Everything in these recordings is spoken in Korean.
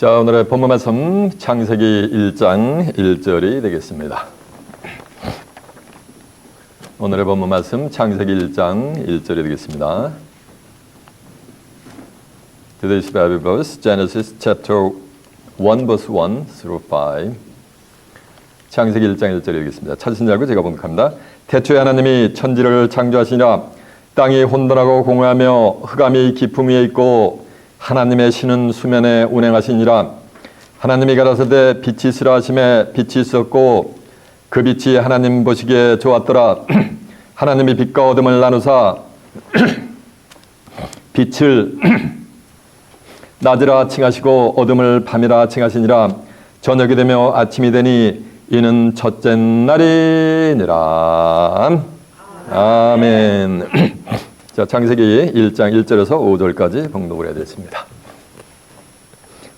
자, 오늘의 본문 말씀 창세기 1장 1절이 되겠습니다. 오늘의 본문 말씀 창세기 1장 1절이 되겠습니다. Today's Bible verse, Genesis chapter 1 verse 1 through 5. 창세기 1장 1절이 되겠습니다. 찾으신 줄 알고 제가 봉독합니다. 태초에 하나님이 천지를 창조하시니라. 땅이 혼돈하고 공허하며 흑암이 깊음 위에 있고 하나님의 신은 수면에 운행하시니라. 하나님이 가라사대 빛이 있으라 하심에 빛이 있었고 그 빛이 하나님 보시기에 좋았더라. 하나님이 빛과 어둠을 나누사 빛을 낮이라 칭하시고 어둠을 밤이라 칭하시니라. 저녁이 되며 아침이 되니 이는 첫째 날이니라. 아멘. 자, 창세기 1장 1절에서 5절까지 봉독을 해야 되겠습니다.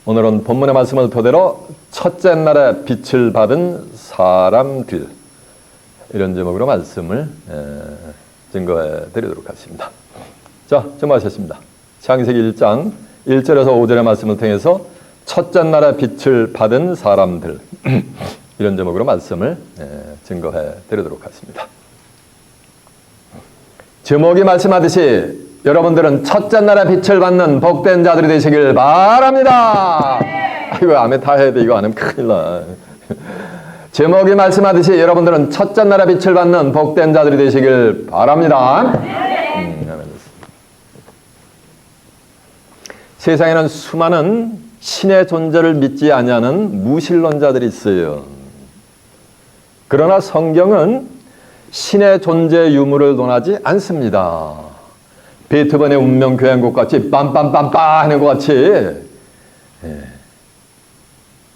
오늘은 본문의 말씀을 토대로 첫째 날에 빛을 받은 사람들, 이런 제목으로 말씀을 증거해 드리도록 하겠습니다. 자, 준비하셨습니다. 창세기 1장 1절에서 5절의 말씀을 통해서 첫째 날에 빛을 받은 사람들, 이런 제목으로 말씀을 증거해 드리도록 하겠습니다. 제목이 말씀하듯이 여러분들은 첫째 날에 빛을 받는 복된 자들이 되시길 바랍니다. 이거 아멘 다 해야 돼. 이거 안 하면 큰일 나. 제목이 말씀하듯이 여러분들은 첫째 날에 빛을 받는 복된 자들이 되시길 바랍니다. 세상에는 수많은 신의 존재를 믿지 아니하는 무신론자들이 있어요. 그러나 성경은 신의 존재 유무를 논하지 않습니다. 베토벤의 운명 교향곡 같이 빰빰빰빰 하는 것 같이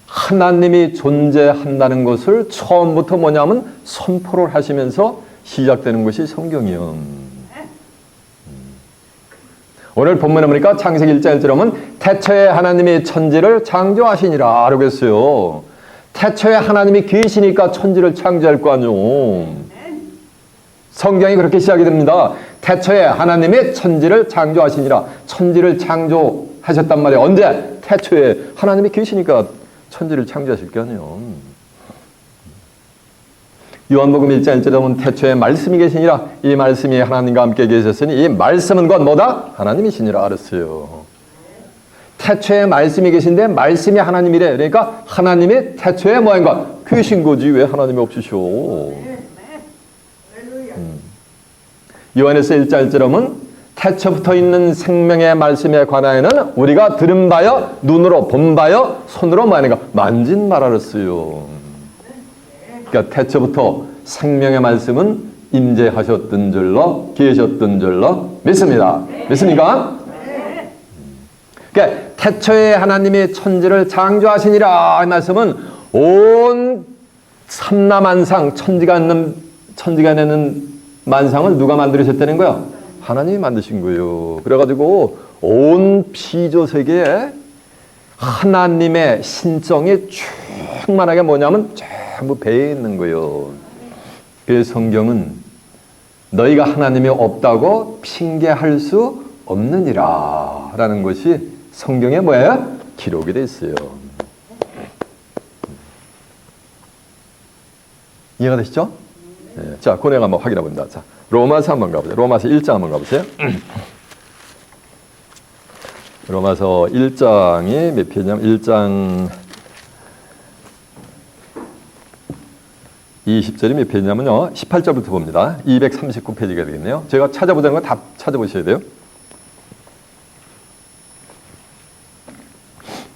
하나님이 존재한다는 것을 처음부터 뭐냐면 선포를 하시면서 시작되는 것이 성경이요. 오늘 본문에 보니까 창세기 1장 1절에 보면 태초에 하나님이 천지를 창조하시니라 라고 했어요. 태초에 하나님이 계시니까 천지를 창조할 거 아니요. 성경이 그렇게 시작이 됩니다. 태초에 하나님이 천지를 창조하시니라. 천지를 창조하셨단 말이에요. 언제? 태초에 하나님이 계시니까 천지를 창조하실 게 아니에요. 요한복음 1장 1절에 보면 태초에 말씀이 계시니라. 이 말씀이 하나님과 함께 계셨으니 이 말씀은 곧 뭐다? 하나님이시니라 알았어요. 태초에 말씀이 계신데 말씀이 하나님이래. 그러니까 하나님이 태초에 뭐인가? 계신 거지 왜 하나님이 없으셔. 요한에서 1장 1절에 보면 태초부터 있는 생명의 말씀에 관하여는 우리가 들은 바여 눈으로 본 바여 손으로 뭐하는가 만진 말 알았어요. 그러니까 태초부터 생명의 말씀은 임재하셨던 줄로 계셨던 줄로 믿습니다. 믿습니까? 그러니까 태초에 하나님이 천지를 창조하시니라 이 말씀은 온 삼라만상 천지가 있는 만상을 누가 만들으셨다는 거야? 하나님이 만드신 거예요. 그래가지고 온 피조세계에 하나님의 신성이 충만하게 뭐냐면 전부 배에 있는 거예요. 그래서 성경은 너희가 하나님이 없다고 핑계할 수 없느니라 라는 것이 성경에 뭐예요? 기록이 돼 있어요. 이해가 되시죠? 네. 자, 그 내용 한번 확인해 봅니다. 자, 로마서 한번 가보세요. 로마서 1장 한번 가보세요. 로마서 1장이 몇 페이지냐면 1장 20절이 몇 페이지냐면요. 18절부터 봅니다. 239페이지가 되겠네요. 제가 찾아보자는 건 다 찾아보셔야 돼요.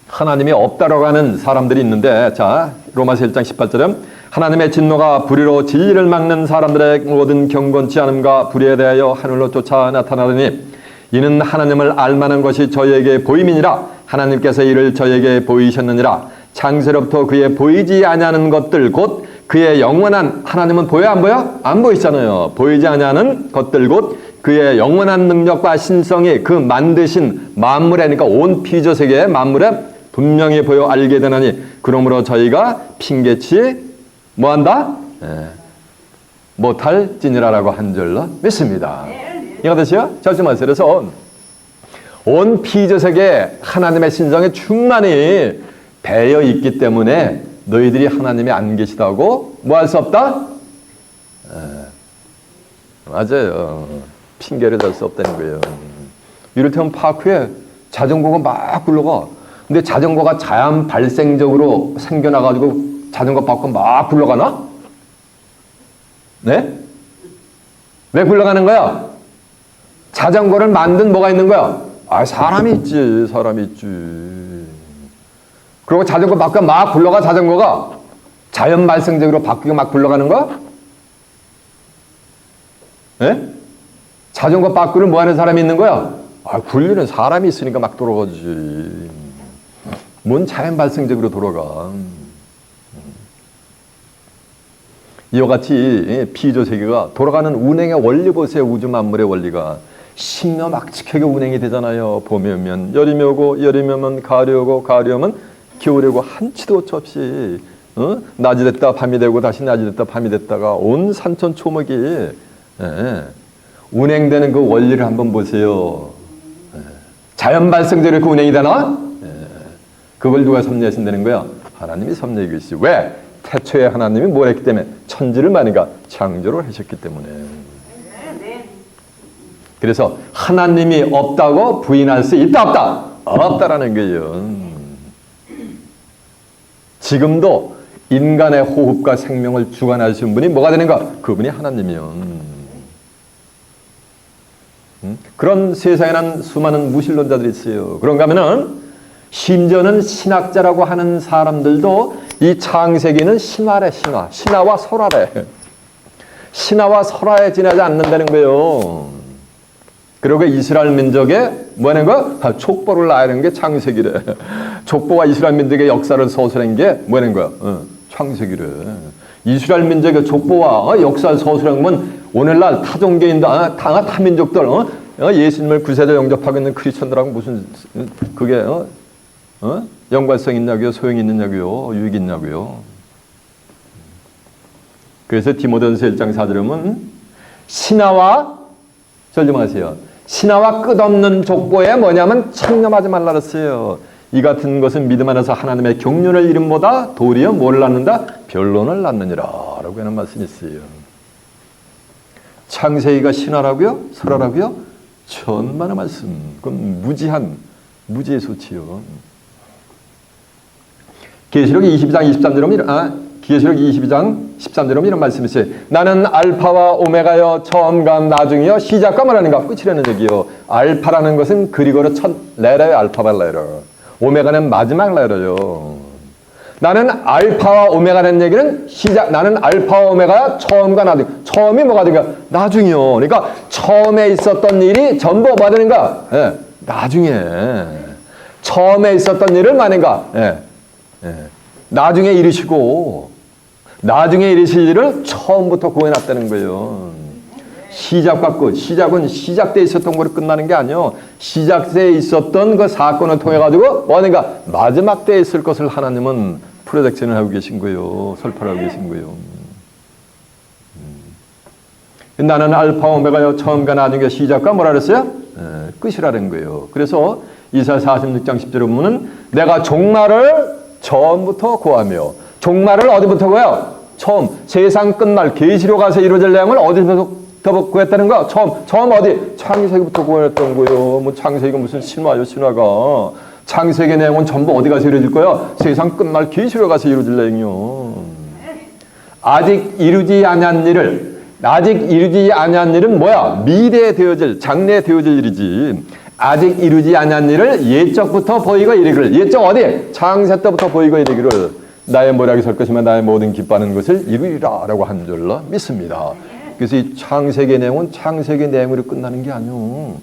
하나님이 없다라고 하는 사람들이 있는데, 자, 로마서 1장 18절은 하나님의 진노가 불의로 진리를 막는 사람들의 모든 경건치 않음과 불의에 대하여 하늘로 쫓아 나타나더니 이는 하나님을 알만한 것이 저에게 보임이니라. 하나님께서 이를 저에게 보이셨느니라. 창세로부터 그의 보이지 아니하는 것들 곧 그의 영원한 하나님은 보여 안 보여? 안 보이잖아요. 보이지 아니하는 것들 곧 그의 영원한 능력과 신성이 그 만드신 만물에, 그러니까 온 피조세계의 만물에 분명히 보여 알게 되나니 그러므로 저희가 핑계치 뭐한다? 못할지니라라고 한 줄로 믿습니다. 이해가 되시죠? 자, 좀 하세요. 그래서 온 피조세계에 하나님의 신성이 충만히 배어 있기 때문에 너희들이 하나님이 안 계시다고 뭐 할 수 없다? 맞아요. 핑계를 댈 수 없다는 거예요. 이를테면 파크에 자전거가 막 굴러가. 근데 자전거가 자연 발생적으로 생겨나가지고 자전거 바꿔 막 굴러가나? 네? 왜 굴러가는 거야? 자전거를 만든 뭐가 있는 거야? 아, 사람이 있지. 사람이 있지. 그리고 자전거 바꿔 막 굴러가. 자전거가 자연 발생적으로 바뀌고 막 굴러가는 거야? 네? 자전거 바꾸를 뭐 하는 사람이 있는 거야? 아, 굴리는 사람이 있으니까 막 돌아가지. 뭔 자연 발생적으로 돌아가. 이와 같이 피조 세계가 돌아가는 운행의 원리 보세요. 우주 만물의 원리가 신묘막측하게 운행이 되잖아요. 봄이 오면 여름이 오고, 여름이 오면 가을이 오고, 가을이 오면 겨울이 오고, 한치도 오차 없이 낮이 됐다 밤이 되고 다시 낮이 됐다 밤이 됐다가 온 산천 초목이 운행되는 그 원리를 한번 보세요. 자연 발생적으로 이렇게 운행이 되나? 그걸 누가 섭리하신다는 거야? 하나님이 섭리해 계시지. 왜? 태초에 하나님이 뭘 했기 때문에? 천지를 만인가 창조를 하셨기 때문에. 그래서 하나님이 없다고 부인할 수 있다 없다? 없다라는 거예요. 지금도 인간의 호흡과 생명을 주관하시는 분이 뭐가 되는가? 그분이 하나님이요. 그런 세상에는 수많은 무신론자들이 있어요. 그런가 하면은 심지어는 신학자라고 하는 사람들도 이 창세기는 신화래, 신화. 신화와 설화래. 신화와 설화에 지나지 않는다는 거예요. 그리고 이스라엘 민족의 뭐 하는 거? 족보를 나열한 게 창세기래. 족보가 이스라엘 민족의 역사를 서술한 게 뭐 하는 거야? 창세기래. 이스라엘 민족의 족보와 역사를 서술한 건 오늘날 타종교인들, 타민족들, 예수님을 구세대 영접하고 있는 크리스천들하고 무슨 그게 연관성 있냐고요? 소용이 있느냐고요? 유익이 있냐고요? 그래서 디모데전서 1장 4절에 보면 신하와 설명하세요. 신하와 끝없는 족보에 뭐냐면 창념하지 말라 그랬어요. 이 같은 것은 믿음 안에서 하나님의 경륜을 이름보다 도리어 뭘 낳는다? 변론을 낳느니라 라고 하는 말씀이 있어요. 창세기가 신하라고요? 설하라고요? 천만의 말씀. 그건 무지의 소치요. 계시록 22장 23절에 계시록 22장 13절에 이런 말씀이 있어요. 나는 알파와 오메가여 처음과 나중이여 시작과 말하는가 끝이라는 얘기요. 알파라는 것은 그리고로 첫 레러요. 알파바 레러. 오메가는 마지막 레러요. 나는 알파와 오메가라는 얘기는 나는 알파와 오메가야 처음과 나중. 처음이 뭐가 되는가? 나중이요. 그러니까 처음에 있었던 일이 전부 뭐가 되는가? 나중에. 처음에 있었던 일을 말인가? 나중에 이르시고 나중에 이르실 일을 처음부터 구해놨다는 거예요. 시작과 끝. 시작은 시작돼 있었던 거로 끝나는 게 아니요. 시작돼 있었던 그 사건을 통해 가지고 뭐하는가? 마지막 때에 있을 것을 하나님은 프로젝션을 하고 계신 거예요. 설파를 하고 계신 거예요. 나는 알파 오메가요 처음과 나중에 시작과 뭐라 그랬어요? 끝이라는 거예요. 그래서 이사야 46장 10절에 보면은 내가 종말을 처음부터 구하며 종말을 어디부터 구해요? 처음 세상 끝날 계시로 가서 이루어질 내용을 어디서부터 구했다는 거야? 처음 어디? 창세기부터 구했던 거예요. 뭐 창세기가 무슨 신화요 신화가. 창세기 내용은 전부 어디 가서 이루어질 거예요? 세상 끝날 계시로 가서 이루어질 내용이요. 아직 이루지 아니한 일은 뭐야? 미래에 되어질, 장래에 되어질 일이지. 아직 이루지 아니한 일을 예적부터 보이고 이르기를. 예적 어디? 창세 때부터 보이고 이르기를. 나의 모략이 설 것이며 나의 모든 기뻐하는 것을 이루리라 라고 한 줄로 믿습니다. 그래서 이 창세기 내용은 창세기 내용으로 끝나는 게 아니오.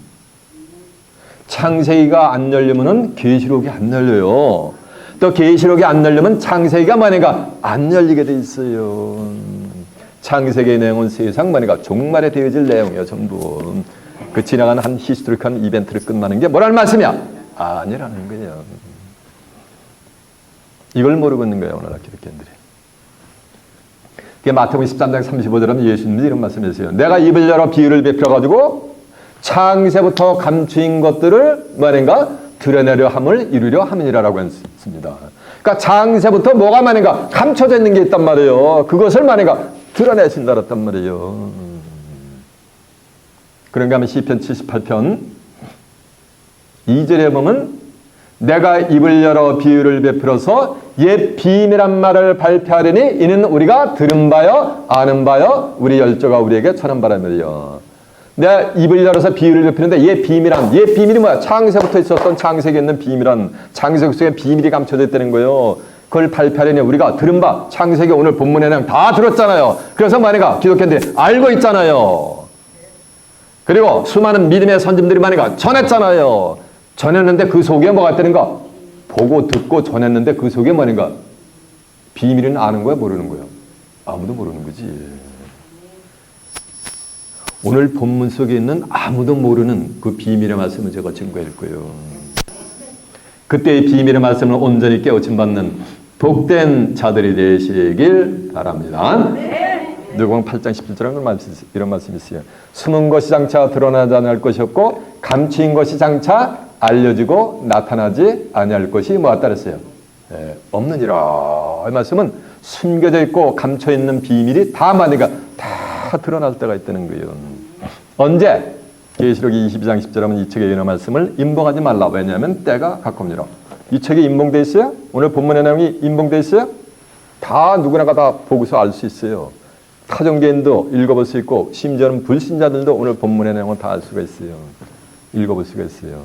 창세기가 안 열리면은 계시록이 안 열려요. 또 계시록이 안 열리면 창세기가 뭐니까 안 열리게 돼 있어요. 창세기 내용은 세상 뭐니까 종말에 되어질 내용이에요. 전부. 그 지나가는 한 히스토리컬한 이벤트를 끝나는 게 뭐라는 말씀이야? 아니라는 거예요. 이걸 모르고 있는 거예요. 오늘날 기독교인들이. 마태복음 13장 35절에 예수님이 이런 말씀을 하세요. 내가 입을 열어 비유를 베풀어가지고 창세부터 감추인 것들을 뭐하는가? 드러내려 함을 이루려 함이라고 했습니다. 그러니까 창세부터 뭐가 말인가? 감춰져 있는 게 있단 말이에요. 그것을 말인가? 드러내신다 그랬단 말이에요. 그런가 하면 시편 78편 2절에 보면 내가 입을 열어 비유를 베풀어서 옛 비밀한 말을 발표하려니 이는 우리가 들은 바요 아는 바요 우리 열조가 우리에게 전한 바라며 내가 입을 열어서 비유를 베푸는데 옛 비밀이 뭐야? 창세부터 있었던 창세기에 있는 비밀한 창세기 속에 비밀이 감춰져 있다는 거예요. 그걸 발표하려니 우리가 들은 바 창세기 오늘 본문의 내용 다 들었잖아요. 그래서 만약에 기독교인들이 알고 있잖아요. 그리고 수많은 믿음의 선진들이 만약에 전했잖아요. 전했는데 그 속에 뭐가 있다는가? 보고 듣고 전했는데 그 속에 뭐인가? 비밀은 아는 거야 모르는 거야? 아무도 모르는 거지. 오늘 본문 속에 있는 아무도 모르는 그 비밀의 말씀을 제가 증거할 거예요. 그때의 비밀의 말씀을 온전히 깨우침 받는 복된 자들이 되시길 바랍니다. 누가복음 8장 17절에 이런 말씀이 있어요. 숨은 것이 장차 드러나지 않을 것이 없고 감추인 것이 장차 알려지고 나타나지 아니할 것이 뭐였다 그랬어요? 없느니라. 이 말씀은 숨겨져 있고 감춰 있는 비밀이 다 많으니까 다 드러날 때가 있다는 거예요. 언제? 계시록 22장 10절 하면 이 책에 이런 말씀을 임봉하지 말라. 왜냐하면 때가 가까우니라. 이 책에 임봉되어 있어요? 오늘 본문의 내용이 임봉되어 있어요? 다 누구나가 다 보고서 알 수 있어요. 타종개인도 읽어볼 수 있고 심지어는 불신자들도 오늘 본문의 내용을 다 알 수가 있어요. 읽어볼 수가 있어요.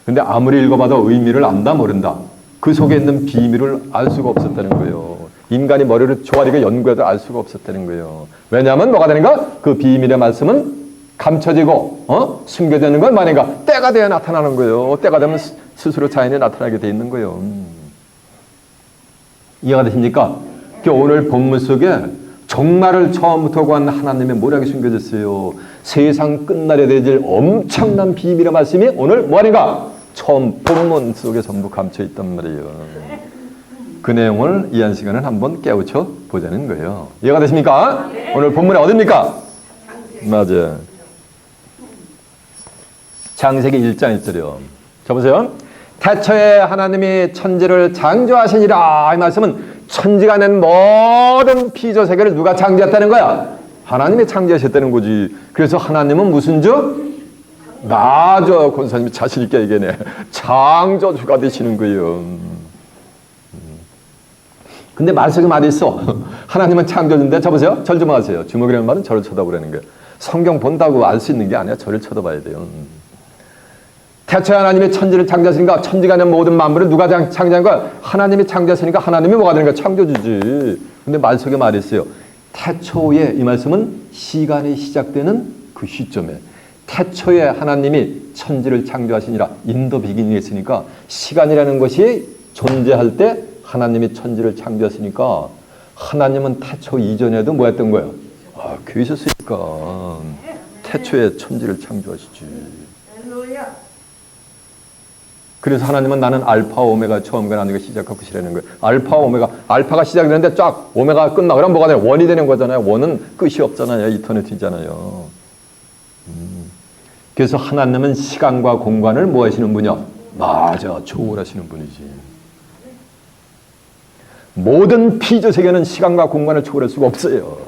근데 아무리 읽어봐도 의미를 안다 모른다. 그 속에 있는 비밀을 알 수가 없었다는 거예요. 인간이 머리를 조아리게 연구해도 알 수가 없었다는 거예요. 왜냐하면 뭐가 되는가? 그 비밀의 말씀은 감춰지고 숨겨져 있는 건 뭐인가? 때가 되어 나타나는 거예요. 때가 되면 스스로 자연이 나타나게 돼 있는 거예요. 이해가 되십니까? 오늘 본문 속에 종말을 처음부터 구한 하나님의 모략이 숨겨졌어요. 세상 끝날에 되질 엄청난 비밀의 말씀이 오늘 뭐인가? 처음 본문 속에 전부 감춰 있단 말이에요. 그 내용을 이 한 시간은 한번 깨우쳐 보자는 거예요. 이해가 되십니까? 오늘 본문이 어딥니까? 맞아요. 창세기 1장 1절이요. 자 보세요. 태초에 하나님이 천지를 창조하시니라. 이 말씀은 천지가 낸 모든 피조 세계를 누가 창조했다는 거야? 하나님이 창조하셨다는 거지. 그래서 하나님은 무슨 주? 맞아. 권사님이 자신 있게 얘기하네. 창조주가 되시는 거예요. 근데 말속에 말이 있어. 하나님은 창조주인데 자 보세요. 절 좀 하세요. 주먹이라는 말은 저를 쳐다보라는 거예요. 성경 본다고 알 수 있는 게 아니야. 저를 쳐다봐야 돼요. 태초에 하나님이 천지를 창조하시니까 천지가 낸 모든 만물을 누가 창조한 거야? 하나님이 창조하시니까 하나님이 뭐가 되는 거야? 창조주지. 근데 말속에 말이 있어요. 태초에 이 말씀은 시간이 시작되는 그 시점에 태초에 하나님이 천지를 창조하시니라. 인도 비기닝이 있으니까 시간이라는 것이 존재할 때 하나님이 천지를 창조하시니까 하나님은 태초 이전에도 뭐 했던 거예요? 계셨으니까 태초에 천지를 창조하시지. 그래서 하나님은 나는 알파 오메가 처음과 나중에 시작하고 끝이라는 거예요. 알파 오메가 알파가 시작되는데 쫙 오메가가 끝나. 그럼 뭐가 돼요? 원이 되는 거잖아요. 원은 끝이 없잖아요. 이터니티잖아요. 그래서 하나님은 시간과 공간을 뭐 하시는 분이야? 맞아. 초월하시는 분이지. 모든 피조 세계는 시간과 공간을 초월할 수가 없어요.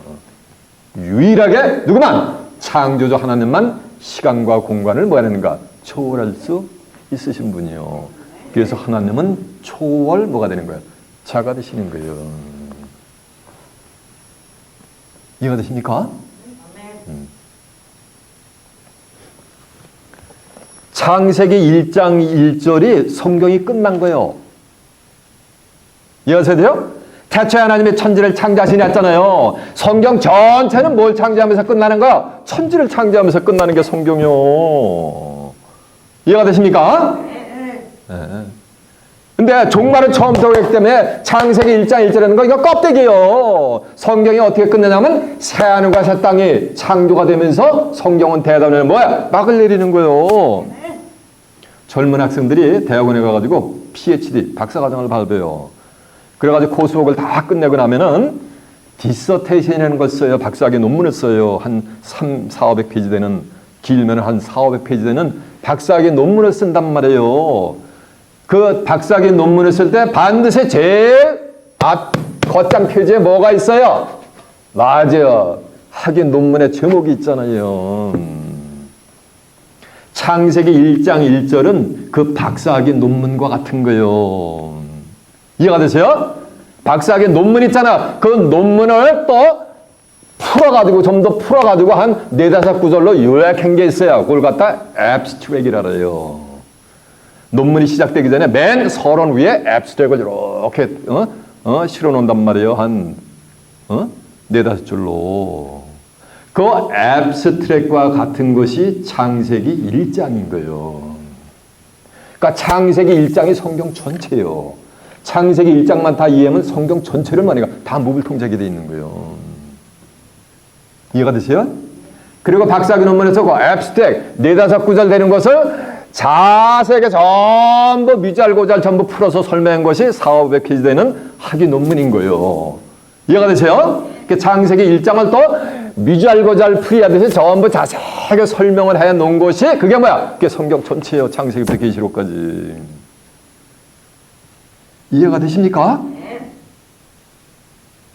유일하게 누구만? 창조주 하나님만 시간과 공간을 뭐 하는가? 초월할 수 있으신 분이요. 그래서 하나님은 초월 뭐가 되는 거예요? 자가 되시는 거예요. 이해가 되십니까? 창세기 1장 1절이 성경이 끝난 거예요. 이해가 돼요? 태초에 하나님이 천지를 창조하시니 했잖아요. 성경 전체는 뭘 창조하면서 끝나는 거야? 천지를 창조하면서 끝나는 게 성경이요. 이해가 되십니까? 네. 근데 종말은 처음부터 그랬기 때문에 창세기 1장 1절이라는 거 이거 껍데기예요. 성경이 어떻게 끝내냐면 새하늘과 새 땅이 창조가 되면서 성경은 대답을 뭐야? 막을 내리는 거예요. 젊은 학생들이 대학원에 가가지고 PhD 박사과정을 받아요. 그래가지고 코스웍을 다 끝내고 나면은 디서테이션이라는 걸 써요. 박사학위 논문을 써요. 한 400페이지 되는 길면 한 400~500페이지 되는 박사학위 논문을 쓴단 말이에요. 그 박사학위 논문을 쓸 때 반드시 제일 앞 겉장 표지에 뭐가 있어요? 맞아요. 학위 논문의 제목이 있잖아요. 창세기 1장 1절은 그 박사학위 논문과 같은 거예요. 이해가 되세요? 박사학위 논문 있잖아. 그 논문을 또 풀어가지고 좀 더 풀어가지고 한 4~5구절로 요약한 게 있어요. 그걸 갖다 앱스트랙이라 그래요. 논문이 시작되기 전에 맨 서론 위에 앱스트랙을 이렇게 실어놓는단 말이에요. 한 4~5줄로. 그 앱스트랙과 같은 것이 창세기 1장인 거예요. 그러니까 창세기 1장이 성경 전체예요. 창세기 1장만 다 이해하면 성경 전체를 말이야. 다 무불통제하게 돼 있는 거예요. 이해가 되세요? 그리고 박사학위 논문에서 그 앱스트랙 4~5구절 되는 것을 자세하게 전부 미잘고잘 전부 풀어서 설명한 것이 400~500페이지 되는 학위 논문인 거예요. 이해가 되세요? 창세기 1장을 또 미잘고잘 풀이하듯이 전부 자세하게 설명을 해 놓은 것이 그게 뭐야? 그게 성경 전체예요. 창세기부터 계시록까지. 이해가 되십니까?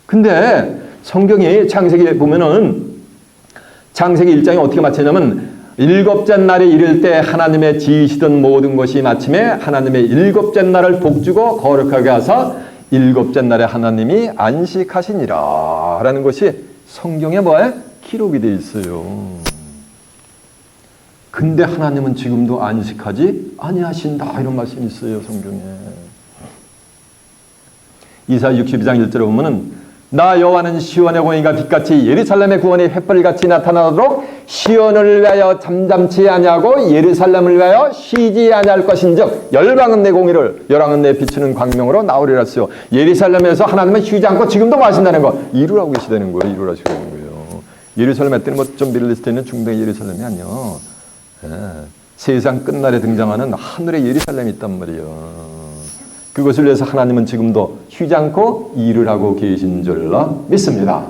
근데 성경이 창세기에 보면은 창세기 1장이 어떻게 마치냐면 7째 날에 이를 때 하나님의 지으시던 모든 것이 마침에 하나님의 7째 날을 복주고 거룩하게 하사 7째 날에 하나님이 안식하시니라 라는 것이 성경에 뭐에 기록이 되어 있어요. 근데 하나님은 지금도 안식하지 아니하신다 이런 말씀이 있어요. 성경에. 이사야 62장 1절에 보면은 나 여호와는 시온의 공의가 빛같이 예루살렘의 구원이 횃불같이 나타나도록 시온을 위하여 잠잠치 아니하고 예루살렘을 위하여 쉬지 아니할 것인즉 열방은 내 공의를 열왕은 내 비추는 광명으로 나오리라 했어요. 예루살렘에서 하나님은 쉬지 않고 지금도 하신다는 거 이루라고 계시다는 거예요. 이루라시는 거예요. 예루살렘에 때는 뭐좀 미들리스트에 있는 중동의 예루살렘이 아니요. 세상 끝날에 등장하는 하늘의 예루살렘이 있단 말이에요. 그것을 위해서 하나님은 지금도 쉬지 않고 일을 하고 계신 줄로 믿습니다.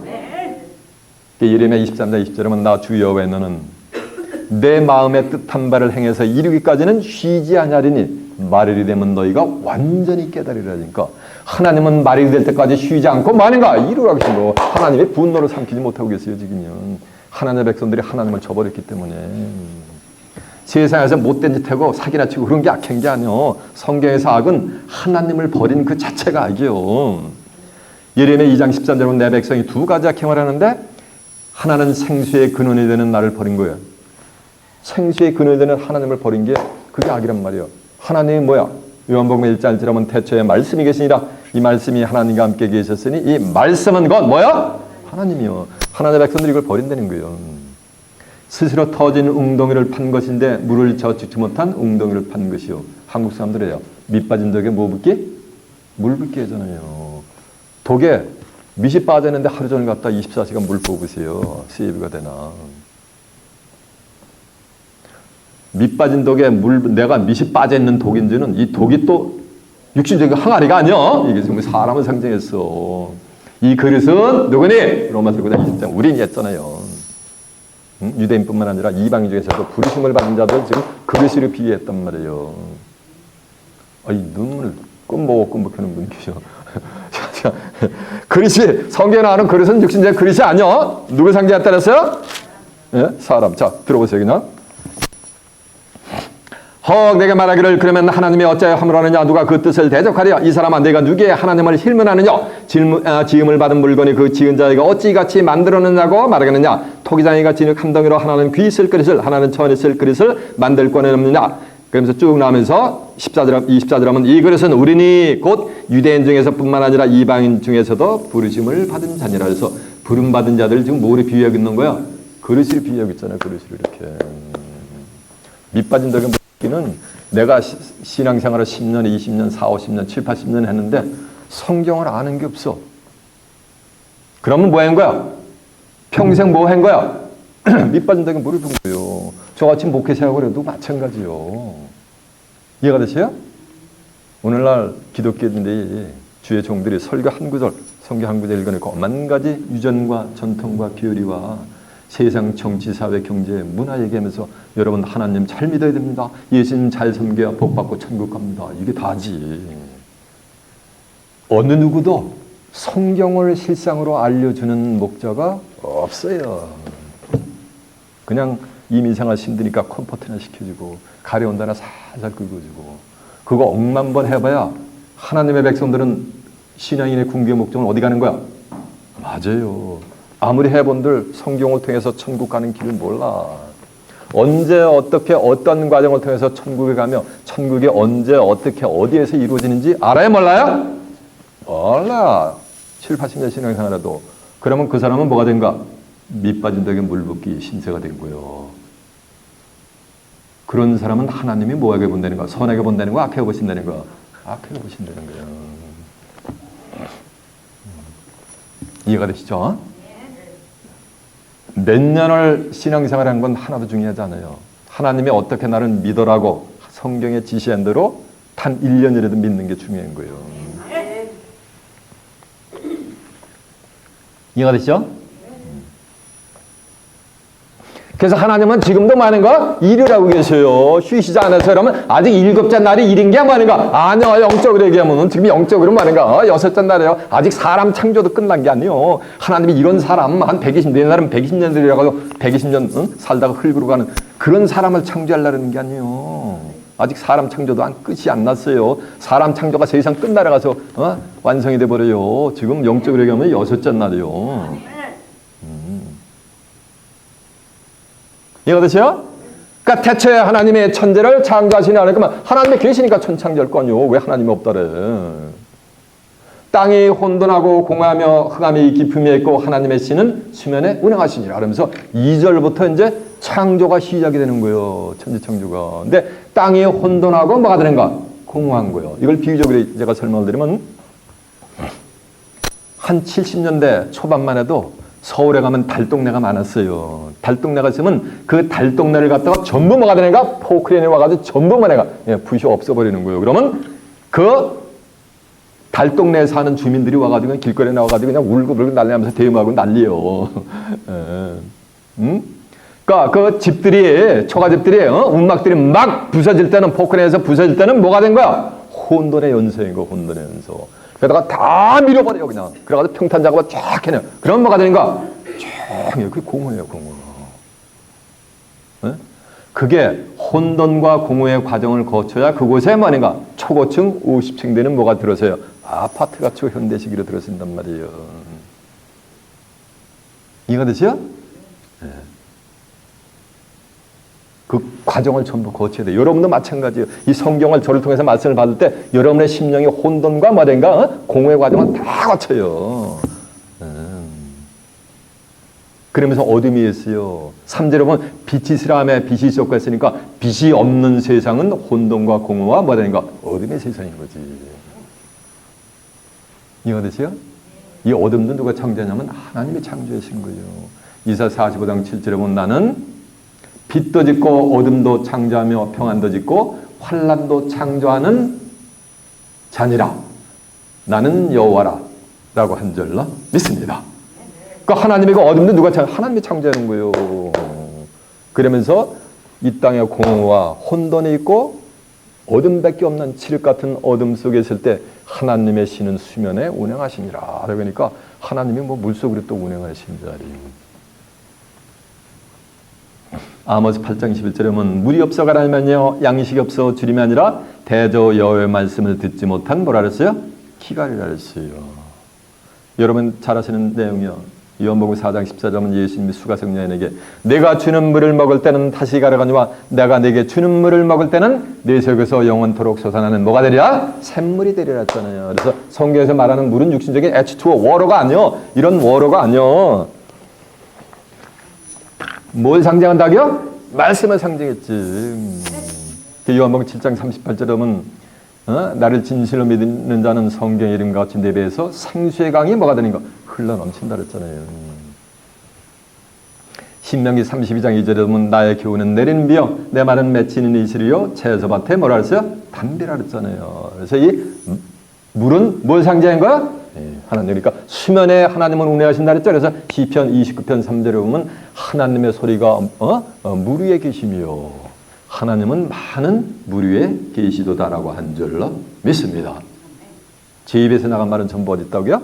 예레미야 23장 20절에 나 주 여호와의 너는 내 마음의 뜻한 바를 행해서 이루기까지는 쉬지 아니하리니 말일이 되면 너희가 완전히 깨달으리라니까. 하나님은 말일이 될 때까지 쉬지 않고 뭐하는가? 이루라고 하신 거. 하나님의 분노를 삼키지 못하고 계세요. 지금은 하나님의 백성들이 하나님을 저버렸기 때문에. 세상에서 못된 짓 하고 사기나 치고 그런 게 악한 게 아니요. 성경에서 악은 하나님을 버린 그 자체가 악이요. 예레미야 2장 13절은 내 백성이 2가지 악행을 하는데 하나는 생수의 근원이 되는 나를 버린 거예요. 생수의 근원이 되는 하나님을 버린 게 그게 악이란 말이에요. 하나님이 뭐야? 요한복음 1장 1절하면 태초에 말씀이 계시니라. 이 말씀이 하나님과 함께 계셨으니 이 말씀은 곧 뭐야? 하나님이요. 하나님의 백성들이 이걸 버린다는 거예요. 스스로 터진 웅덩이를 판 것인데 물을 저축지 못한 웅덩이를 판 것이요. 한국 사람들이에요. 밑 빠진 독에 뭐 붓기? 물 붓기 하잖아요. 독에 밑이 빠졌는데 하루 종일 갖다 24시간 물 부어보세요. 세이브가 되나. 밑 빠진 독에 내가 밑이 빠져있는 독인지는 이 독이 또 육신적인 항아리가 아니야. 이게 정말 사람을 상징했어. 이 그릇은 누구니? 로마서 9장 20장 우린이 했잖아요. 유대인뿐만 아니라 이방인 중에서도 부르심을 받은 자들 지금 그릇으로 비유했단 말이에요. 이 눈물을 끔먹하는 분 계셔. 그릇이 성경에 나오는 그릇은 육신적 그릇이 아니야. 누구 상징했다 그랬어요? 예? 사람. 자 들어보세요 그냥. 헉 내게 말하기를 그러면 하나님이 어찌하여 함을하느냐 누가 그 뜻을 대적하랴 이 사람아 내가 누구의 하나님을 힐문하느냐 지음을 받은 물건이 그 지은 자에게 어찌 같이 만들었느냐고 말하겠느냐 토기장이가 진흙 한 덩이로 하나는 귀 있을 그릇을 하나는 천 있을 그릇을 만들 권은 없느냐 그러면서 쭉 나오면서 24절 하면 이 그릇은 우리니 곧 유대인 중에서 뿐만 아니라 이방인 중에서도 부르심을 받은 자니라 해서 부름 받은 자들 지금 뭐를 비유하고 있는 거야? 그릇을 비유하고 있잖아요. 그릇을 이렇게 밑 빠진 덕에 는 내가 신앙생활을 10년, 20년, 4, 50년, 7, 80년 했는데 성경을 아는 게 없어. 그러면 뭐 한 거야? 평생 뭐 한 거야? 밑빠진 덕에 물을 본 거예요. 저같이 목회 생활을 해도 마찬가지요. 이해가 되세요? 오늘날 기독교인들이 주의 종들이 설교 한 구절, 성경 한 구절 읽어내고 만 가지 유전과 전통과 교리와 세상 정치, 사회, 경제, 문화 얘기하면서 여러분 하나님 잘 믿어야 됩니다. 예수님 잘 섬겨야 복 받고 천국 갑니다. 이게 다지. 어느 누구도 성경을 실상으로 알려주는 목자가 없어요. 그냥 이민생활 힘드니까 컴포트나 시켜주고 가려온다나 살살 긁어주고 그거 억만 번 해봐야 하나님의 백성들은 신앙인의 궁극의 목적은 어디 가는 거야? 맞아요. 아무리 해본들 성경을 통해서 천국 가는 길을 몰라. 언제 어떻게 어떤 과정을 통해서 천국에 가며 천국이 언제 어떻게 어디에서 이루어지는지 알아요 몰라요? 몰라. 7, 80년 신앙생활해도 그러면 그 사람은 뭐가 된가? 밑 빠진 덕에 물 붓기 신세가 된 거예요. 그런 사람은 하나님이 뭐하게 본다는 거야? 선하게 본다는 거야? 악하게 보신다는 거야? 악하게 보신다는 거야. 이해가 되시죠? 몇 년을 신앙생활 한 건 하나도 중요하지 않아요. 하나님이 어떻게 나를 믿어라고 성경에 지시한 대로 단 1년이라도 믿는 게 중요한 거예요. 이해가 되시죠? 그래서 하나님은 지금도 많은가? 일을 하고 계셔요. 쉬시지 않아서 그러면 아직 7째 날이 일인 게 많은가? 아니요. 영적으로 얘기하면 지금 영적으로 많은가? 6째 날이에요. 아직 사람 창조도 끝난 게 아니에요. 하나님이 이런 사람 한 120년, 옛날은 120년 들이라고 120년 살다가 흙으로 가는 그런 사람을 창조하려는 게 아니에요. 아직 사람 창조도 끝이 안 났어요. 사람 창조가 세상 끝나러 가서 완성이 돼버려요. 지금 영적으로 얘기하면 6째 날이에요. 이해가 되세요? 그러니까 대체 하나님의 천재를 창조하시는 하나님은 하나님이 계시니까 천창조할 거 아니요. 왜 하나님이 없다래? 땅이 혼돈하고 공하며 흑암이 깊음이 있고 하나님의 신은 수면에 운행하시니라. 그러면서 2절부터 이제 창조가 시작이 되는 거예요. 천지창조가. 근데 땅이 혼돈하고 뭐가 되는가? 공허한 거예요. 이걸 비유적으로 제가 설명을 드리면 한 70년대 초반만 해도 서울에 가면 달동네가 많았어요. 달동네가 있으면 그 달동네를 갖다가 전부 뭐가 되는가? 포크레인이 와가지고 전부 뭐가 부셔 없애버리는 거예요. 그러면 그 달동네에 사는 주민들이 와가지고 길거리에 나와가지고 그냥 울고불고 난리하면서 대음하고 난리예요. 그러니까 그 집들이 초가집들이 움막들이 막 부서질 때는 포크레인에서 부서질 때는 뭐가 된 거야? 혼돈의 연소인 거, 혼돈의 연소. 그러다가 다 밀어버려요, 그냥. 그래가지고 평탄 작업을 쫙 해내요. 그러면 뭐가 되는가? 쫙 해요. 그게 공허예요, 공허. 네? 그게 혼돈과 공허의 과정을 거쳐야 그곳에 뭐인가? 초고층, 50층 되는 뭐가 들어서요? 아파트같이 현대식으로 들어선단 말이에요. 이해가 되죠? 네. 그 과정을 전부 거쳐야 돼요. 여러분도 마찬가지예요. 이 성경을 저를 통해서 말씀을 받을 때 여러분의 심령이 혼돈과 뭐든가 공허의 과정을 다 거쳐요. 그러면서 어둠이 있어요. 3절에 보면 빛이 있으라며 빛이 있었고 했으니까 빛이 없는 세상은 혼돈과 공허와 뭐든가 어둠의 세상인 거지. 이해가 되세요? 이 어둠도 누가 창조하냐면 하나님이 창조하신 거예요. 이사 45장 7절에 보면 나는 빛도 짓고 어둠도 창조하며 평안도 짓고 환난도 창조하는 자니라. 나는 여호와라 라고 한 절로 믿습니다. 그러니까 하나님이 그 어둠도 누가 하나님이 창조하는 거예요. 그러면서 이 땅에 공허와 혼돈이 있고 어둠밖에 없는 칠흑 같은 어둠 속에 있을 때 하나님의 신은 수면에 운행하시니라. 그러니까 하나님이 뭐 물속으로 또 운행하신 자리예요. 아모스 8장 11절에 보면 물이 없어 가라면요 양식이 없어 주림이 아니라 대저 여호와의 말씀을 듣지 못한 뭐라 그랬어요? 기갈이라 그랬어요. 여러분 잘 아시는 내용이요. 요한복음 4장 14절은 예수님이 수가성 여인에게 내가 주는 물을 먹을 때는 다시 가라가니와 내가 내게 주는 물을 먹을 때는 내 속에서 영원토록 솟아나는 뭐가 되리라? 샘물이 되리라 했잖아요. 그래서 성경에서 말하는 물은 육신적인 H2O 워로가 아니요. 이런 워로가 아니요. 뭘 상징한다고요? 말씀을 상징했지. 요한복음 7장 38절에 보면 나를 진실로 믿는 자는 성경 이름과 같이 내 배에서 생수의 강이 뭐가 되는가? 흘러 넘친다 그랬잖아요. 신명기 32장 2절에 보면 나의 교훈은 내리는 비요 내 말은 맺히는 이슬이요 채소밭에 뭐라 그랬어요? 담비라 그랬잖아요. 그래서 이 물은 뭘 상징한 거야? 하나님. 그러니까 수면에 하나님은 운행하신다 그랬죠. 그래서 시편 29편 3절에 보면 하나님의 소리가 물 위에 계시며 하나님은 많은 물 위에 계시도다라고 한 줄로 믿습니다. 제 입에서 나간 말은 전부 어디 있다고요?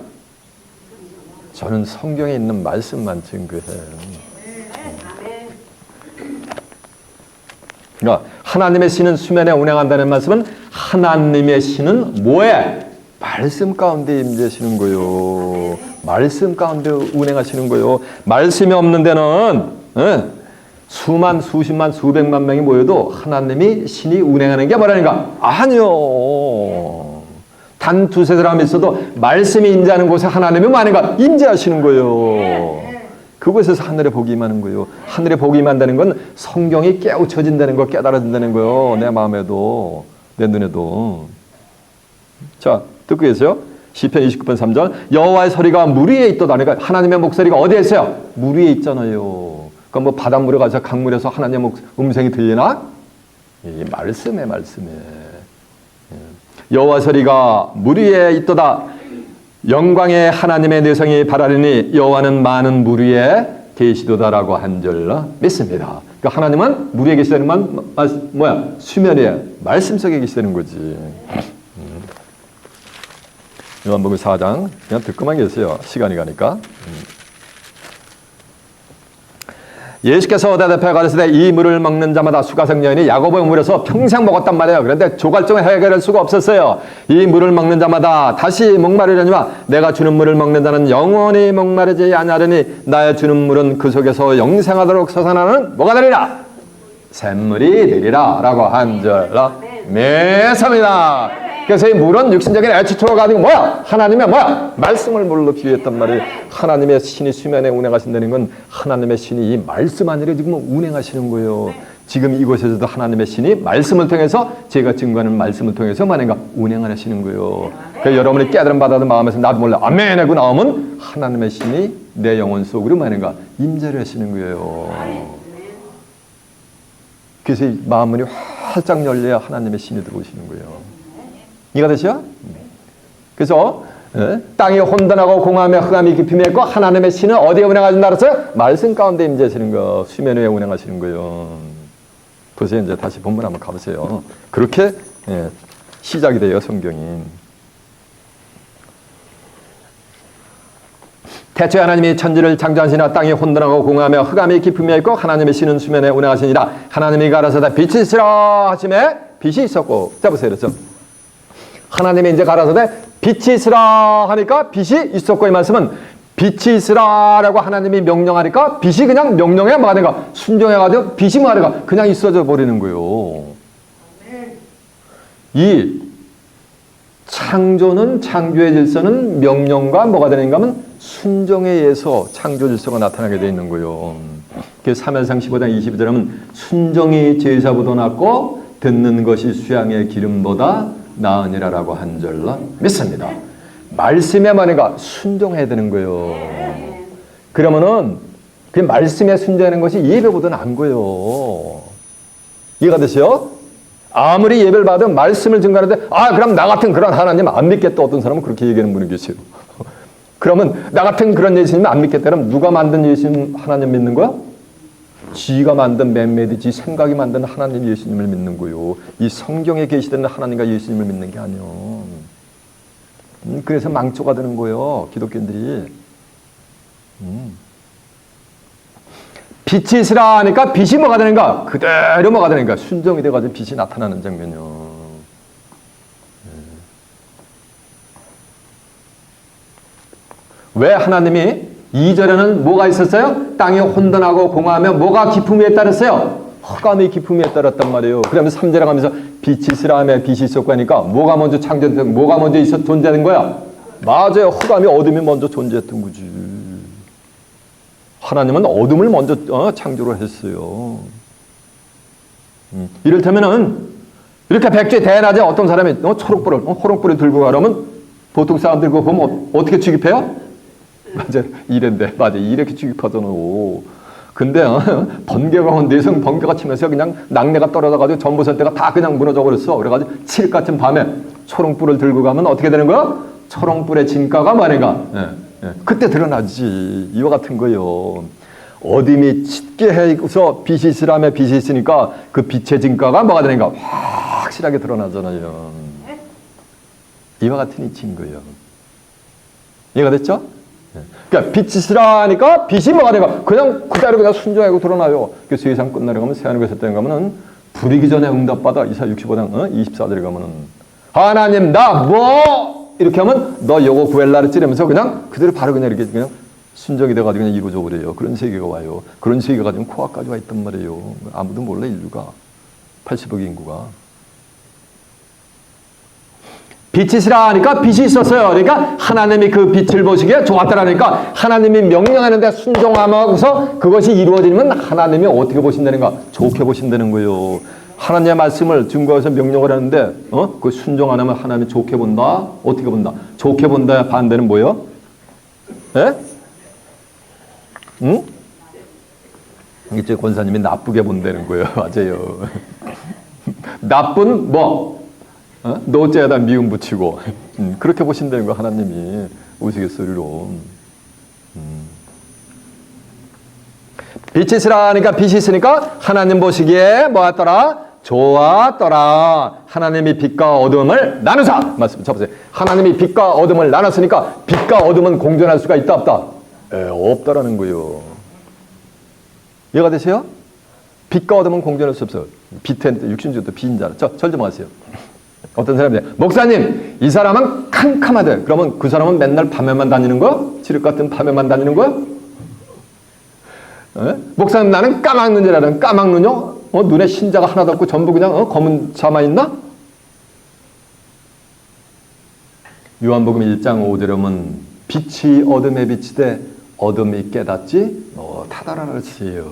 저는 성경에 있는 말씀만 증거해요. 그러니까 하나님의 신은 수면에 운행한다는 말씀은 하나님의 신은 뭐에? 말씀 가운데 임재하시는 거요. 말씀 가운데 운행하시는 거요. 말씀이 없는 데는 수만, 수십만, 수백만 명이 모여도 하나님이 신이 운행하는 게 뭐라니까? 아니요. 단 두세 사람 있어도 말씀이 임재하는 곳에 하나님이 뭐하는가? 임재하시는 거요. 그곳에서 하늘의 복이 임하는 거예요. 하늘의 복이 임한다는 건 성경이 깨우쳐진다는 거, 깨달아진다는 거요. 내 마음에도, 내 눈에도. 자, 듣고 계세요? 시편 29편 3절. 여호와의 소리가 물 위에 있도다. 그러니까 하나님의 목소리가 어디에 있어요? 물 위에 있잖아요. 그러니까 뭐 바닷물에 가서 강물에서 하나님의 음성이 들리나? 이 말씀에. 여호와의 소리가 물 위에 있도다. 영광의 하나님의 내성이 바라리니 여호와는 많은 물 위에 계시도다라고 한 줄로 믿습니다. 그러니까 하나님은 물 위에 계시다는 건 뭐야? 수면에 말씀 속에 계시다는 거지. 요한복음 4장 그냥 듣고만 계세요. 시간이 가니까. 예수께서 대답해 가르치되 이 물을 먹는 자마다 수가성 여인이 야고보의 물에서 평생 먹었단 말이에요. 그런데 조갈증을 해결할 수가 없었어요. 이 물을 먹는 자마다 다시 목마르려니와 내가 주는 물을 먹는 자는 영원히 목마르지 아니하리니 나의 주는 물은 그 속에서 영생하도록 솟아나는 뭐가 되리라? 샘물이 되리라 라고 한 줄로 믿습니다. 그래서 이 물은 육신적인 애초초가 아니고 뭐야? 하나님의 뭐야? 말씀을 물로 비유했단 말이에요. 하나님의 신이 수면에 운행하신다는 건 하나님의 신이 이 말씀 안으로 지금 운행하시는 거예요. 지금 이곳에서도 하나님의 신이 말씀을 통해서 제가 증거하는 말씀을 통해서 만약에 운행하시는 거예요. 그래서 여러분이 깨달음 받아든 마음에서 나도 몰라 아멘 하고 나오면 하나님의 신이 내 영혼 속으로 만약에 임재를 하시는 거예요. 그래서 이 마음문이 활짝 열려야 하나님의 신이 들어오시는 거예요. 이해가 되시죠? 그래서 땅이 혼돈하고 공허하며 흑암이 깊음이 있고 하나님의 신은 어디에 운행하신다 그랬어요? 말씀 가운데 임재하시는 거, 수면 위에 운행하시는 거예요. 보세요. 이제 다시 본문 한번 가보세요. 그렇게 시작이 돼요, 성경이. 태초에 하나님이 천지를 창조하시나 땅이 혼돈하고 공허하며 흑암이 깊음이 있고 하나님의 신은 수면에 운행하시니라. 하나님이 가라사대 빛이 있으라 하심에 빛이 있었고. 자 보세요. 그렇죠? 하나님이 이제 가라사대 빛이 있으라 하니까 빛이 있었고, 이 말씀은 빛이 있으라라고 하나님이 명령하니까 빛이 그냥 명령에 뭐가 되는가? 순종해가지고 빛이 뭐가 되는가? 그냥 있어져 버리는 거예요. 이 창조는, 창조의 질서는 명령과 뭐가 되는가 하면 순종에 의해서 창조 질서가 나타나게 되어 있는 거예요. 그래서 사무엘상 15장 22절에 하면 순종이 제사보다 낫고 듣는 것이 수양의 기름보다 나으니라라고 한 줄로 믿습니다. 말씀에 만약에 순종해야 되는 거예요. 그러면은 그 말씀에 순종하는 것이 예배보다 나은 거예요. 이해가 되세요? 아무리 예배를 받으면 말씀을 증거하는데 그럼 나 같은 그런 하나님 안 믿겠다. 어떤 사람은 그렇게 얘기하는 분이 계세요. 그러면 나 같은 그런 예수님 안 믿겠다. 그럼 누가 만든 예수님 하나님 믿는 거야? 지가 만든 맨메디, 지 생각이 만든 하나님 예수님을 믿는 거요. 이 성경에 계시던 하나님과 예수님을 믿는 게 아니요. 그래서 망초가 되는 거예요, 기독교인들이. 빛이 있으라 하니까 빛이 뭐가 되는가? 그대로 뭐가 되는가? 순종이 돼가지고 빛이 나타나는 장면이요. 왜 하나님이 2절에는 뭐가 있었어요? 땅이 혼돈하고 공허하며 뭐가 기품에 따랐어요? 흑암이 기품에 따랐단 말이에요. 그러면 3절에 가면서 빛이 있으라 하며 빛이 있었고 하니까 뭐가 먼저 창조된, 뭐가 먼저 존재하는 거야? 맞아요. 흑암이 어둠이 먼저 존재했던 거지. 하나님은 어둠을 먼저 창조를 했어요. 이를테면은 이렇게 백주에 대낮에 어떤 사람이 호롱불을 들고 가려면 보통 사람들 그거 보면 어떻게 취급해요? 맞아, 이랜데, 맞아, 이렇게 취급하잖아. 근데 번개가 온 내성 번개가 치면서 그냥 낙내가 떨어져가지고 전부선대가 다 그냥 무너져 버렸어. 그래가지고 칠 같은 밤에 초롱불을 들고 가면 어떻게 되는 거야? 초롱불의 진가가 뭐하는가? 그때 드러나지. 이와 같은 거요. 어둠이 짙게 해서 빛이 있으라며 빛이 있으니까 그 빛의 진가가 뭐가 되는가? 확실하게 드러나잖아요. 이와 같은 이치인 거예요. 이해가 됐죠? 그러니까 빛이 있으라 하니까 빛이 뭐가 되는가? 그냥 그대로 그냥 순종하고 드러나요. 그래서 세상 끝나려고 하면 새하늘 것에 때는 가면은 불이기 전에 응답받아. 이사 65장 24절에 가면은 하나님 나 뭐 이렇게 하면 너 요거 구할라를 찌르면서 그냥 그대로 바로 그냥 이렇게 그냥 순정이 돼가지고 그냥 이루어져 버려요. 그런 세계가 와요. 그런 세계가 지금 코앞까지 와 있단 말이에요. 아무도 몰라 인류가. 80억 인구가. 빛이시라 하니까 빛이 있었어요. 그러니까 하나님이 그 빛을 보시기에 좋았다라니까 하나님이 명령하는데 순종하면서 그것이 이루어지면 하나님이 어떻게 보신다는가? 좋게 보신다는 거예요. 하나님의 말씀을 증거해서 명령을 하는데 그 순종 안 하면 하나님이 좋게 본다? 어떻게 본다? 좋게 본다 반대는 뭐예요? 예? 응? 이제 권사님이 나쁘게 본다는 거예요. 맞아요. 나쁜 뭐? 노째에다 미움 붙이고 그렇게 보신다는 거 하나님이 우스갯소리로. 빛이 있으라 하니까 빛이 있으니까 하나님 보시기에 뭐였더라? 좋았더라. 하나님이 빛과 어둠을 나누사. 말씀 쳐보세요. 하나님이 빛과 어둠을 나눴으니까 빛과 어둠은 공존할 수가 있다 없다? 없다라는 거예요. 이해가 되세요? 빛과 어둠은 공존할 수 없어요. 빛은 육신주도 비인자라. 절 좀 하세요. 어떤 사람이 목사님 이 사람은 캄캄하대. 그러면 그 사람은 맨날 밤에만 다니는 거야? 칠흑 같은 밤에만 다니는 거야? 목사님 나는 까막눈이라는 까막눈이요? 눈에 신자가 하나도 없고 전부 그냥 검은 차만 있나? 요한복음 1장 5절에 보면 빛이 어둠에 비치되 어둠이 깨닫지 못하더라지요.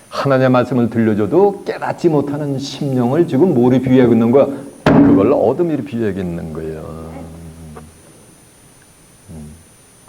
하나님의 말씀을 들려줘도 깨닫지 못하는 심령을 지금 뭐로 비유하고 있는 거야? 그걸 어둠이로 비유하고 있는 거예요.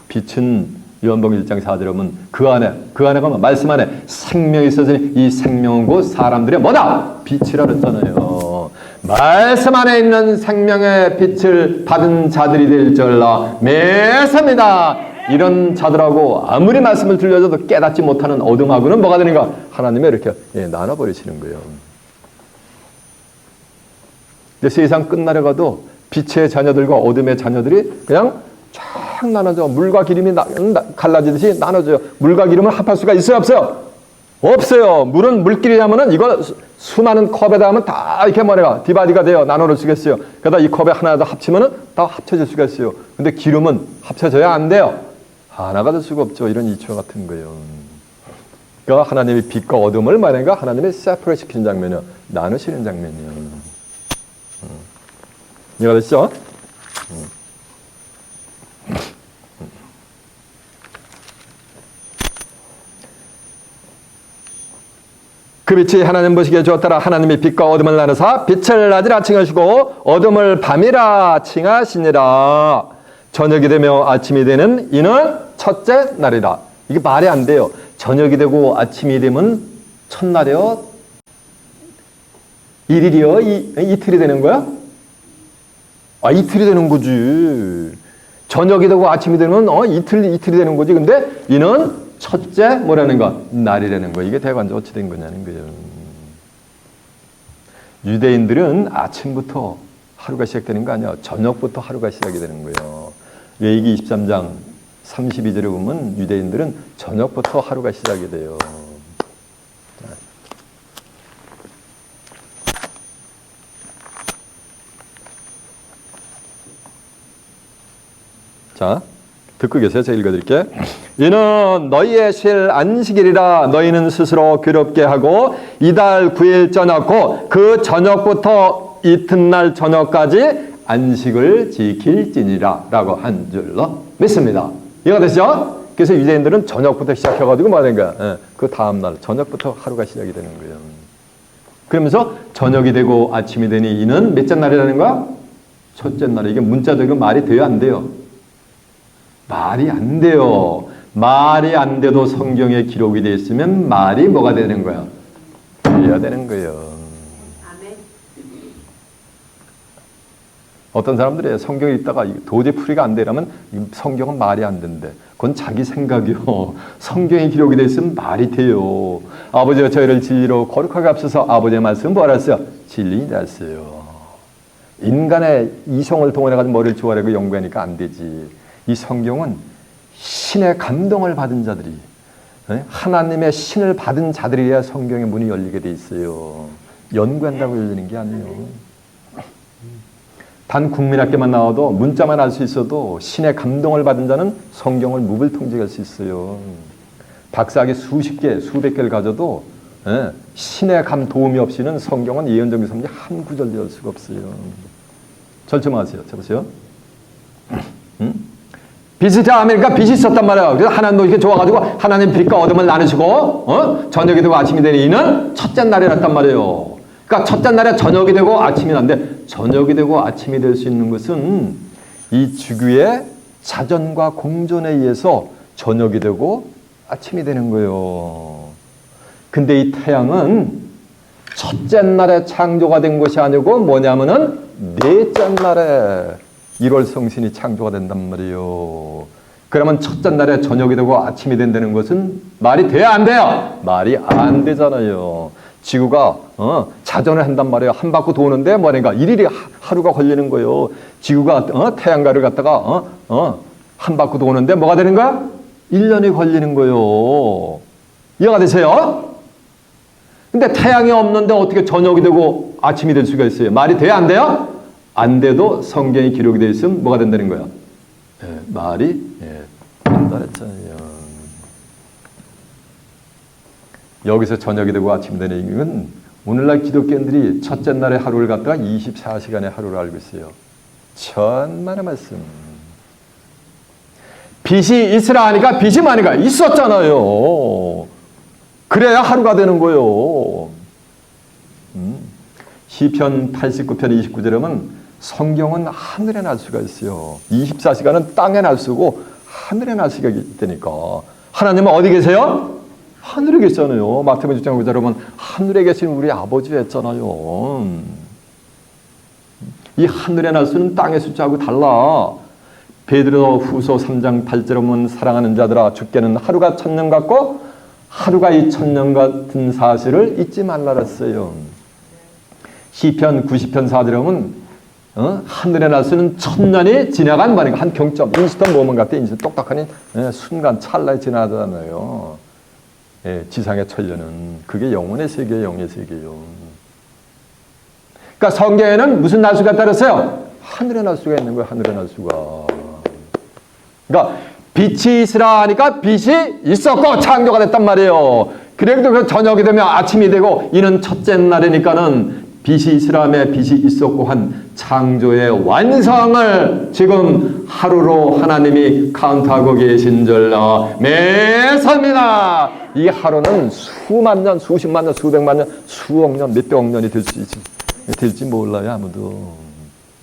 빛은 요한복음 1장 4절에 보면 그 안에가 말씀 안에 생명이 있어서니 이 생명은 곧 사람들의 뭐다? 빛이라 그랬잖아요. 말씀 안에 있는 생명의 빛을 받은 자들이 될지어다 매섭니다. 이런 자들하고 아무리 말씀을 들려줘도 깨닫지 못하는 어둠하고는 뭐가 되는가? 하나님이 이렇게 나눠버리시는 거예요. 세상 끝나려 가도 빛의 자녀들과 어둠의 자녀들이 그냥 쫙 나눠져. 물과 기름이 갈라지듯이 나눠져요. 물과 기름을 합할 수가 있어요? 없어요? 없어요. 물은 물끼리냐면은 이거 수많은 컵에다 하면 다 이렇게 뭐래가 디바디가 돼요. 나눠놓을 수가 있어요. 그러다 이 컵에 하나 더 합치면은 다 합쳐질 수가 있어요. 근데 기름은 합쳐져야 안 돼요. 하나가 될 수가 없죠. 이런 이치와 같은 거예요. 그러니까 하나님이 빛과 어둠을 말하는가? 하나님이 세퍼레이트 시키는 장면이요. 나누시는 장면이요. 이해가 되시죠? 그 빛이 하나님 보시기에 좋았더라. 하나님이 빛과 어둠을 나누사 빛을 낮이라 칭하시고 어둠을 밤이라 칭하시니라. 저녁이 되며 아침이 되는 이는 첫째 날이라. 이게 말이 안 돼요. 저녁이 되고 아침이 되면 첫날이요? 일일이요? 이틀이 되는 거야? 이틀이 되는 거지. 저녁이 되고 아침이 되면 이틀이 되는 거지. 근데 이는 첫째 뭐라는 거? 날이라는 거. 이게 대관절 어찌 된 거냐는 거예요. 유대인들은 아침부터 하루가 시작되는 거 아니야. 저녁부터 하루가 시작이 되는 거예요. 레위기 23장 32절에 보면 유대인들은 저녁부터 하루가 시작이 돼요. 자, 듣고 계세요. 제가 읽어드릴게요. 이는 너희의 쉴 안식일이라. 너희는 스스로 괴롭게 하고 이달 9일 저녁 곧 그 저녁부터 이튿날 저녁까지 안식을 지킬지니라 라고 한 줄로 믿습니다. 이해가 되시죠? 그래서 유대인들은 저녁부터 시작해가지고 뭐 하는 거야? 그 다음날 저녁부터 하루가 시작이 되는 거예요. 그러면서 저녁이 되고 아침이 되니 이는 몇째 날이라는 거야? 첫째 날. 이게 문자적인 말이 돼요? 안 돼요? 말이 안 돼요. 말이 안 돼도 성경에 기록이 되어 있으면 말이 뭐가 되는 거야? 돼야 되는 거예요. 어떤 사람들이 성경에 있다가 도저히 풀이가 안 되라면 성경은 말이 안 된대. 그건 자기 생각이요. 성경에 기록이 되어 있으면 말이 돼요. 아버지가 저희를 진리로 거룩하게 앞서서 아버지의 말씀은 뭐라 했어요? 진리이다 했어요. 인간의 이성을 동원해가지고 머리를 조아리고 연구하니까 안 되지. 이 성경은 신의 감동을 받은 자들이, 하나님의 신을 받은 자들이야 성경의 문이 열리게 돼 있어요. 연구한다고 열리는 게 아니에요. 단 국민학교만 나와도 문자만 알 수 있어도 신의 감동을 받은 자는 성경을 무불통제할 수 있어요. 박사학위 수십 개, 수백 개를 가져도 신의 도움이 없이는 성경은 예언적 성경이 한 구절도 열 수가 없어요. 절정하세요. 쳐보세요. 빛이 아메리카 빛이 있었단 말이야. 그래서 하나님도 이렇게 좋아가지고 하나님 빛과 어둠을 나누시고 저녁이 되고 아침이 되니 이는 첫째 날이랬단 말이에요. 그러니까 첫째 날에 저녁이 되고 아침이 난데 저녁이 되고 아침이 될 수 있는 것은 이 지구의 자전과 공존에 의해서 저녁이 되고 아침이 되는 거예요. 근데 이 태양은 첫째 날에 창조가 된 것이 아니고 뭐냐면은 넷째 날에 1월 성신이 창조가 된단 말이에요. 그러면 첫째 날에 저녁이 되고 아침이 된다는 것은 말이 돼야 안 돼요? 말이 안 되잖아요. 지구가 자전을 한단 말이에요. 한 바퀴 도는데 뭐니까 일일이 하루가 걸리는 거예요. 지구가 태양가를 갖다가 한 바퀴 도는데 뭐가 되는 거야? 1년이 걸리는 거예요. 이해가 되세요? 근데 태양이 없는데 어떻게 저녁이 되고 아침이 될 수가 있어요? 말이 돼야 안 돼요? 안 돼도 성경에 기록이 되어 있으면 뭐가 된다는 거야? 말이 된다 했잖아요. 여기서 저녁이 되고 아침이 되는 건 오늘날 기독교인들이 첫째 날의 하루를 갖다가 24시간의 하루를 알고 있어요. 천만의 말씀. 빛이 있으라 하니까 빛이 많이가 있었잖아요. 그래야 하루가 되는 거예요. 시편 89편 29절에 보면 성경은 하늘에 날 수가 있어요. 24시간은 땅에 날 수고 하늘에 날 수가 있다니까. 하나님은 어디 계세요? 하늘에 계시잖아요. 마태복음 6장 9절에 보면 하늘에 계신 우리 아버지 했잖아요. 이 하늘의 날수는 땅의 숫자하고 달라. 베드로 후서 3장 8절에 보면 사랑하는 자들아 주께는 하루가 천년 같고 하루가 2000년 같은 사실을 잊지 말라 그랬어요. 시편 90편 4절에 보면 하늘의 날수는 1000년이 지나간 말이니까 한 경점 인스턴 모먼 같아. 인스턴 똑딱하니 순간 찰나에 지나가잖아요. 지상의 천년은 그게 영혼의 세계예요. 영의 세계예요. 그러니까 성경에는 무슨 날수가 따랐어요? 하늘의 날수가 있는 거예요. 하늘의 날수가. 그러니까 빛이 있으라 하니까 빛이 있었고 창조가 됐단 말이에요. 그래도 그 저녁이 되면 아침이 되고 이는 첫째 날이니까는 빛이 있으라 하며 빛이 있었고 한 창조의 완성을 지금 하루로 하나님이 카운트하고 계신 줄 매섭니다. 이 하루는 수만 년, 수십만 년, 수백만 년, 수억 년, 몇백억 년이 될지 몰라요. 아무도.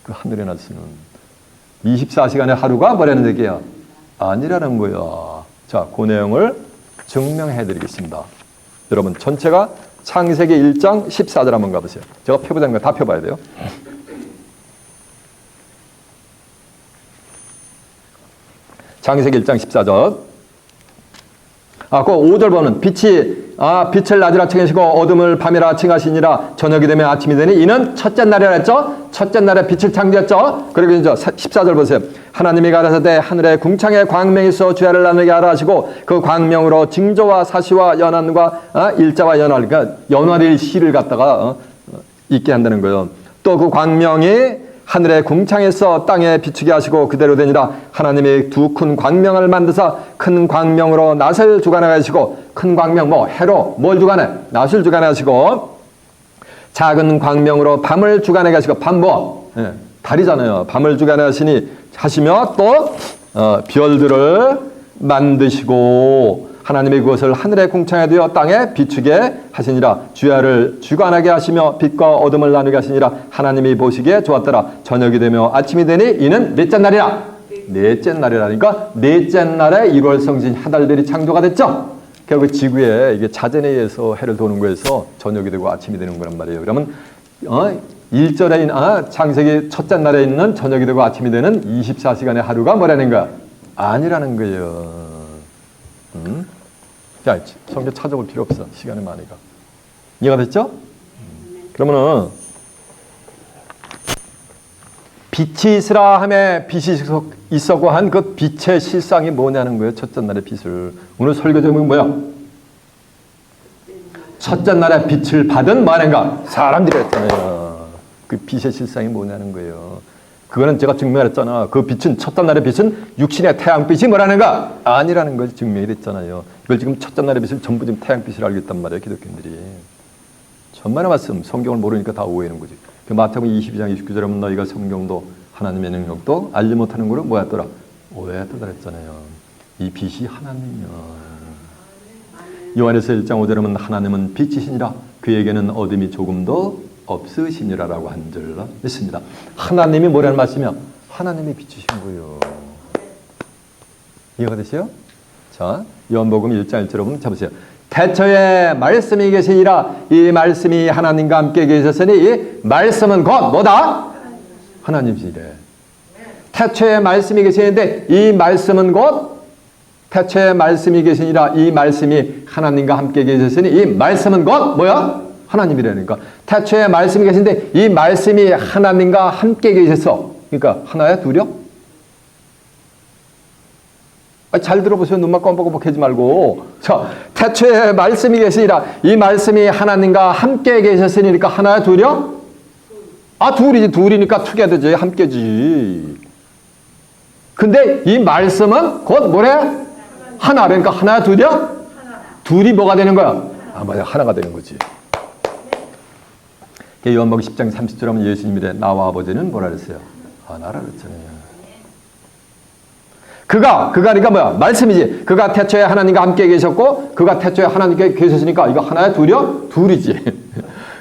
그 하늘의 날수는 24시간의 하루가 뭐라는 얘기야? 아니라는 거야. 자, 그 내용을 증명해 드리겠습니다. 여러분 전체가 창세기 1장 14절 한번 가보세요. 제가 펴보자는 거 다 펴봐야 돼요. 창세기 1장 14절. 그 5절 보면 빛을 낮이라 칭하시고 어둠을 밤이라 칭하시니라 저녁이 되면 아침이 되니 이는 첫째 날이라 했죠. 첫째 날에 빛을 창조했죠. 그리고 이제 14절 보세요. 하나님이 가라사대 하늘에 궁창에 광명이 있어 주야를 나누게 하라 하시고 그 광명으로 징조와 사시와 연한과 일자와 연할, 그러니까 연화될 시를 갖다가 있게 한다는 거예요. 또 그 광명이 하늘의 궁창에서 땅에 비추게 하시고 그대로 되니라. 하나님이 두 큰 광명을 만드사 큰 광명으로 낫을 주관하게 하시고 큰 광명 해로 뭘 주관해? 낫을 주관하게 하시고 작은 광명으로 밤을 주관하게 하시고 밤 달이잖아요. 밤을 주관하시니 하시며 또 별들을 만드시고 하나님이 그것을 하늘의 궁창에 두어 땅에 비추게 하시니라. 주야를 주관하게 하시며 빛과 어둠을 나누게 하시니라. 하나님이 보시기에 좋았더라. 저녁이 되며 아침이 되니 이는 넷째 날이라. 넷째 날이라니까 넷째 날에 1월 성신 하달들이 창조가 됐죠. 결국 지구에 이게 자전에 의해서 해를 도는 거에서 저녁이 되고 아침이 되는 거란 말이에요. 그러면 1절에 창세기 첫째 날에 있는 저녁이 되고 아침이 되는 24시간의 하루가 뭐라는 거야? 아니라는 거예요. 자, 성경 찾아볼 필요 없어. 시간이 많으니까. 이해가 됐죠? 그러면은 빛이 있으라 하며 빛이 있었고 한 그 빛의 실상이 뭐냐는 거예요. 첫째 날의 빛을. 오늘 설교 제목이 뭐야? 첫째 날의 빛을 받은 뭐하는가? 사람들이 했잖아요. 그 빛의 실상이 뭐냐는 거예요. 그거는 제가 증명했잖아. 그 빛은, 첫째 날의 빛은 육신의 태양빛이 뭐라는가? 아니라는 것이 증명이 됐잖아요. 이걸 지금 첫째 날의 빛을 전부 지금 태양빛을 알겠단 말이에요. 기독교인들이. 천만의 말씀, 성경을 모르니까 다 오해하는 거지. 그 마태복음 22장 29절에 보면 너희가 성경도 하나님의 능력도 알지 못하는 거를 뭐였더라? 오해했더라 했잖아요. 이 빛이 하나님이야. 요한에서 1장 5절에 보면 하나님은 빛이시니라 그에게는 어둠이 조금도 없으시니라라고 한 줄 있습니다. 하나님이 뭐라는 말씀이야? 하나님이 빛이신 거예요. 이해가 되세요? 자, 요한복음 1장 1절에 보면 잡으세요. 태초에 말씀이 계시니라 이 말씀이 하나님과 함께 계셨으니 이 말씀은 곧 뭐다? 하나님이시래. 태초에 말씀이 계시는데 이 말씀은 곧 태초에 말씀이 계시니라 이 말씀이 하나님과 함께 계셨으니 이 말씀은 곧 뭐야? 하나님이라니까. 태초에 말씀이 계신데 이 말씀이 하나님과 함께 계셨어. 그러니까 하나야 둘이야? 잘 들어보세요. 눈만 껌뻑껌뻑 하지 말고. 자, 태초에 말씀이 계시니라 이 말씀이 하나님과 함께 계셨으니까 하나야 둘이야? 둘이지. 둘이니까 투게더지. 함께지. 근데 이 말씀은 곧 뭐래? 하나. 그러니까 하나야 둘이야? 둘이 뭐가 되는 거야? 맞아. 하나가 되는 거지. 요한복음 10장 30절에 하면 예수님이 나와 아버지는 뭐라 그랬어요? 하나라 그랬잖아요. 그가 그러니까 뭐야? 말씀이지. 그가 태초에 하나님과 함께 계셨고 그가 태초에 하나님께 계셨으니까 이거 하나야 둘이야? 둘이지.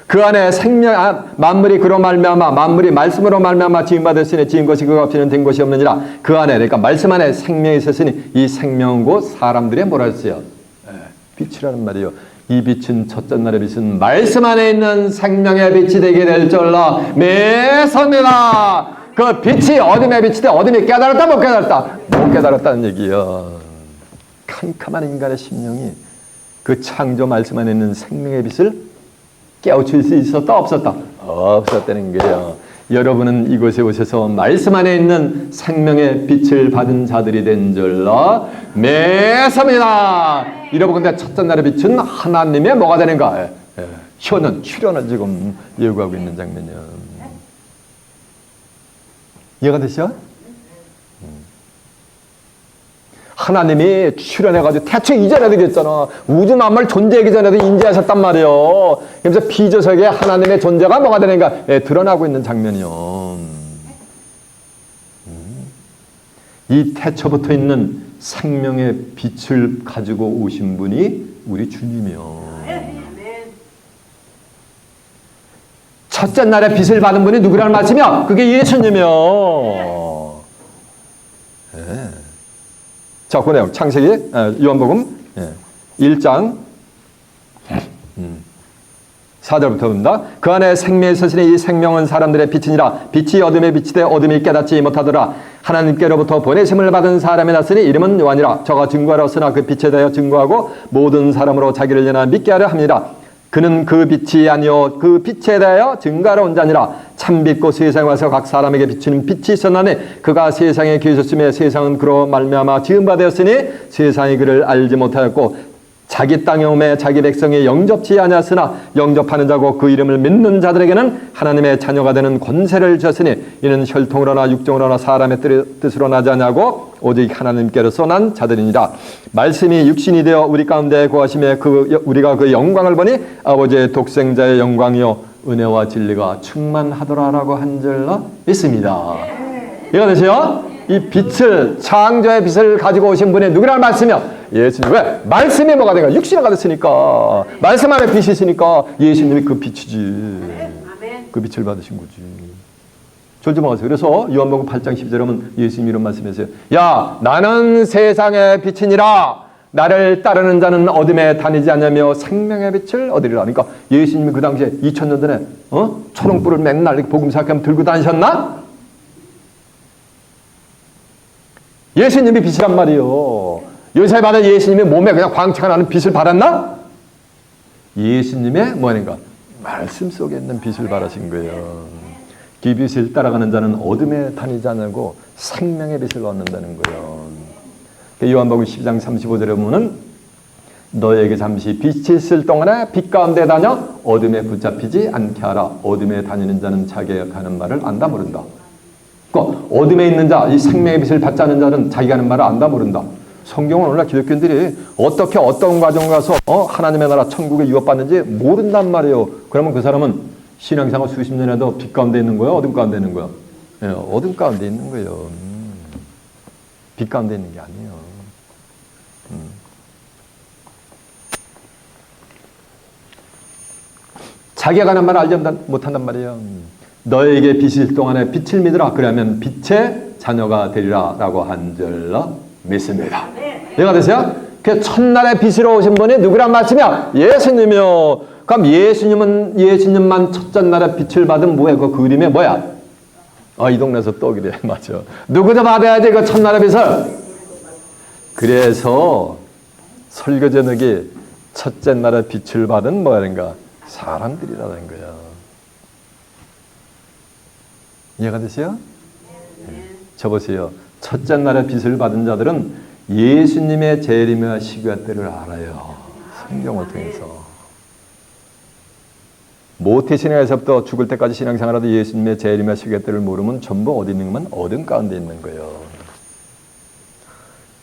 그 안에 생명 만물이 그로 말미암아 만물이 말씀으로 말미암아 지은 바 됐으니 지은 것이 그가 없이는 된 것이 없느니라. 그 안에 그러니까 말씀 안에 생명이 있었으니 이 생명은 곧 사람들의 뭐라 했어요? 빛이라는 말이에요. 이 빛은 첫째 날의 빛은 말씀 안에 있는 생명의 빛이 되게 될 줄로 믿습니다. 그 빛이 어둠의 빛이 돼. 어둠이 깨달았다 못 깨달았다? 못 깨달았다는 얘기예요. 캄캄한 인간의 심령이 그 창조 말씀 안에 있는 생명의 빛을 깨우칠 수 있었다 없었다? 없었다는 거예요. 여러분은 이곳에 오셔서 말씀 안에 있는 생명의 빛을 받은 자들이 된 줄로 믿습니다. 여러분 근데 첫째 날의 빛은 하나님의 뭐가 되는가? 현은 출현을 지금 예고하고 있는 장면이요. 이해가 되시죠? 하나님이 출현해가지고 태초 이전에도 그랬잖아. 우주 만물 존재하기 전에도 인지하셨단 말이에요. 그래서 비조석에 하나님의 존재가 뭐가 되는가? 드러나고 있는 장면이요. 이 태초부터 있는 생명의 빛을 가지고 오신 분이 우리 주님이요. 첫째 날에 빛을 받은 분이 누구라는 말씀이야? 그게 예수님이요. 자, 그 내용 창세기 요한복음 1장 4절부터 봅니다. 그 안에 생명이 있으니 이 생명은 사람들의 빛이니라. 빛이 어둠에 비치되 어둠이 깨닫지 못하더라. 하나님께로부터 보내심을 받은 사람이 났으니 이름은 요한이라. 저가 증거하였으나 그 빛에 대하여 증거하고 모든 사람으로 자기를 전하 믿게 하려 합니다. 그는 그 빛이 아니요 그 빛에 대하여 증거하러 온 자니라. 참빛고 세상에 와서 각 사람에게 비추는 빛이 있었나니 그가 세상에 계셨으며 세상은 그로 말미암아 지은 바 되었으니 세상이 그를 알지 못하였고 자기 땅에 오매 자기 백성이 영접치 아니하였으나 영접하는 자고 그 이름을 믿는 자들에게는 하나님의 자녀가 되는 권세를 주셨으니 이는 혈통으로나 육정으로나 사람의 뜻으로 나지 않냐고 오직 하나님께로서 난 자들이니라. 말씀이 육신이 되어 우리 가운데 거하시며 우리가 그 영광을 보니 아버지의 독생자의 영광이요 은혜와 진리가 충만하더라라고 한 줄로 있습니다. 이해가 되세요? 이 빛을 창조의 빛을 가지고 오신 분이 누구라는 말씀이요? 예수님. 왜? 말씀이 뭐가 된가? 육신화가 됐으니까. 말씀 안에 빛이 있으니까 예수님이 그 빛이지. 그 빛을 받으신 거지. 졸지 마세요. 그래서 요한복음 8장 12절에 보면 예수님 이런 말씀하세요. 야, 나는 세상의 빛이니라. 나를 따르는 자는 어둠에 다니지 않으며 생명의 빛을 얻으리라. 그러니까 예수님이 그 당시에 2000년 전에 초롱불을 맨날 이렇게 복음 사역하면 들고 다니셨나? 예수님이 빛이란 말이요. 요새 받은 예수님이 몸에 그냥 광채가 나는 빛을 받았나? 예수님의 뭐인가? 말씀 속에 있는 빛을 바라신 거예요. 그 빛을 따라가는 자는 어둠에 다니지 않고 생명의 빛을 얻는다는 거예요. 요한복음 12장 35절에 보면 너에게 잠시 빛이 있을 동안에 빛 가운데 다녀 어둠에 붙잡히지 않게 하라. 어둠에 다니는 자는 자기가 가는 말을 안다 모른다. 그러니까 어둠에 있는 자, 이 생명의 빛을 받지 않는 자는 자기가 하는 말을 안다 모른다. 성경은 오늘날 기독교인들이 어떻게 어떤 과정을 가서 하나님의 나라 천국에 유업받는지 모른단 말이에요. 그러면 그 사람은 신앙생활 수십 년에도 빛 가운데 있는 거야? 어둠 가운데 있는 거야? 예, 어둠 가운데 있는 거예요. 빛 가운데 있는 게 아니에요. 자기가 가는 말을 알지 못한단 말이에요. 너에게 빛일 동안에 빛을 믿으라. 그러면 빛의 자녀가 되리라 라고 한 줄로 믿습니다. 이해가 되세요? 그 첫날에 빛으로 오신 분이 누구란 말씀이야? 예수님이요. 그럼 예수님만 첫째 날에 빛을 받은 뭐야? 그 그림에 뭐야? 이 동네에서 떡이래. 맞아. 누구도 받아야지 그 첫날의 빛을. 그래서 설교 제목이 첫째 날에 빛을 받은 뭐야는가? 사람들이라는 거야. 이해가 되세요? 네. 저 보세요. 첫째 날에 빛을 받은 자들은 예수님의 재림과 시기와 때를 알아요. 성경을 통해서. 모태신앙에서부터 죽을 때까지 신앙생활하도 예수님의 재림과 시기와 때를 모르면 전부 어디 있는 것만 어둠 가운데 있는 거예요.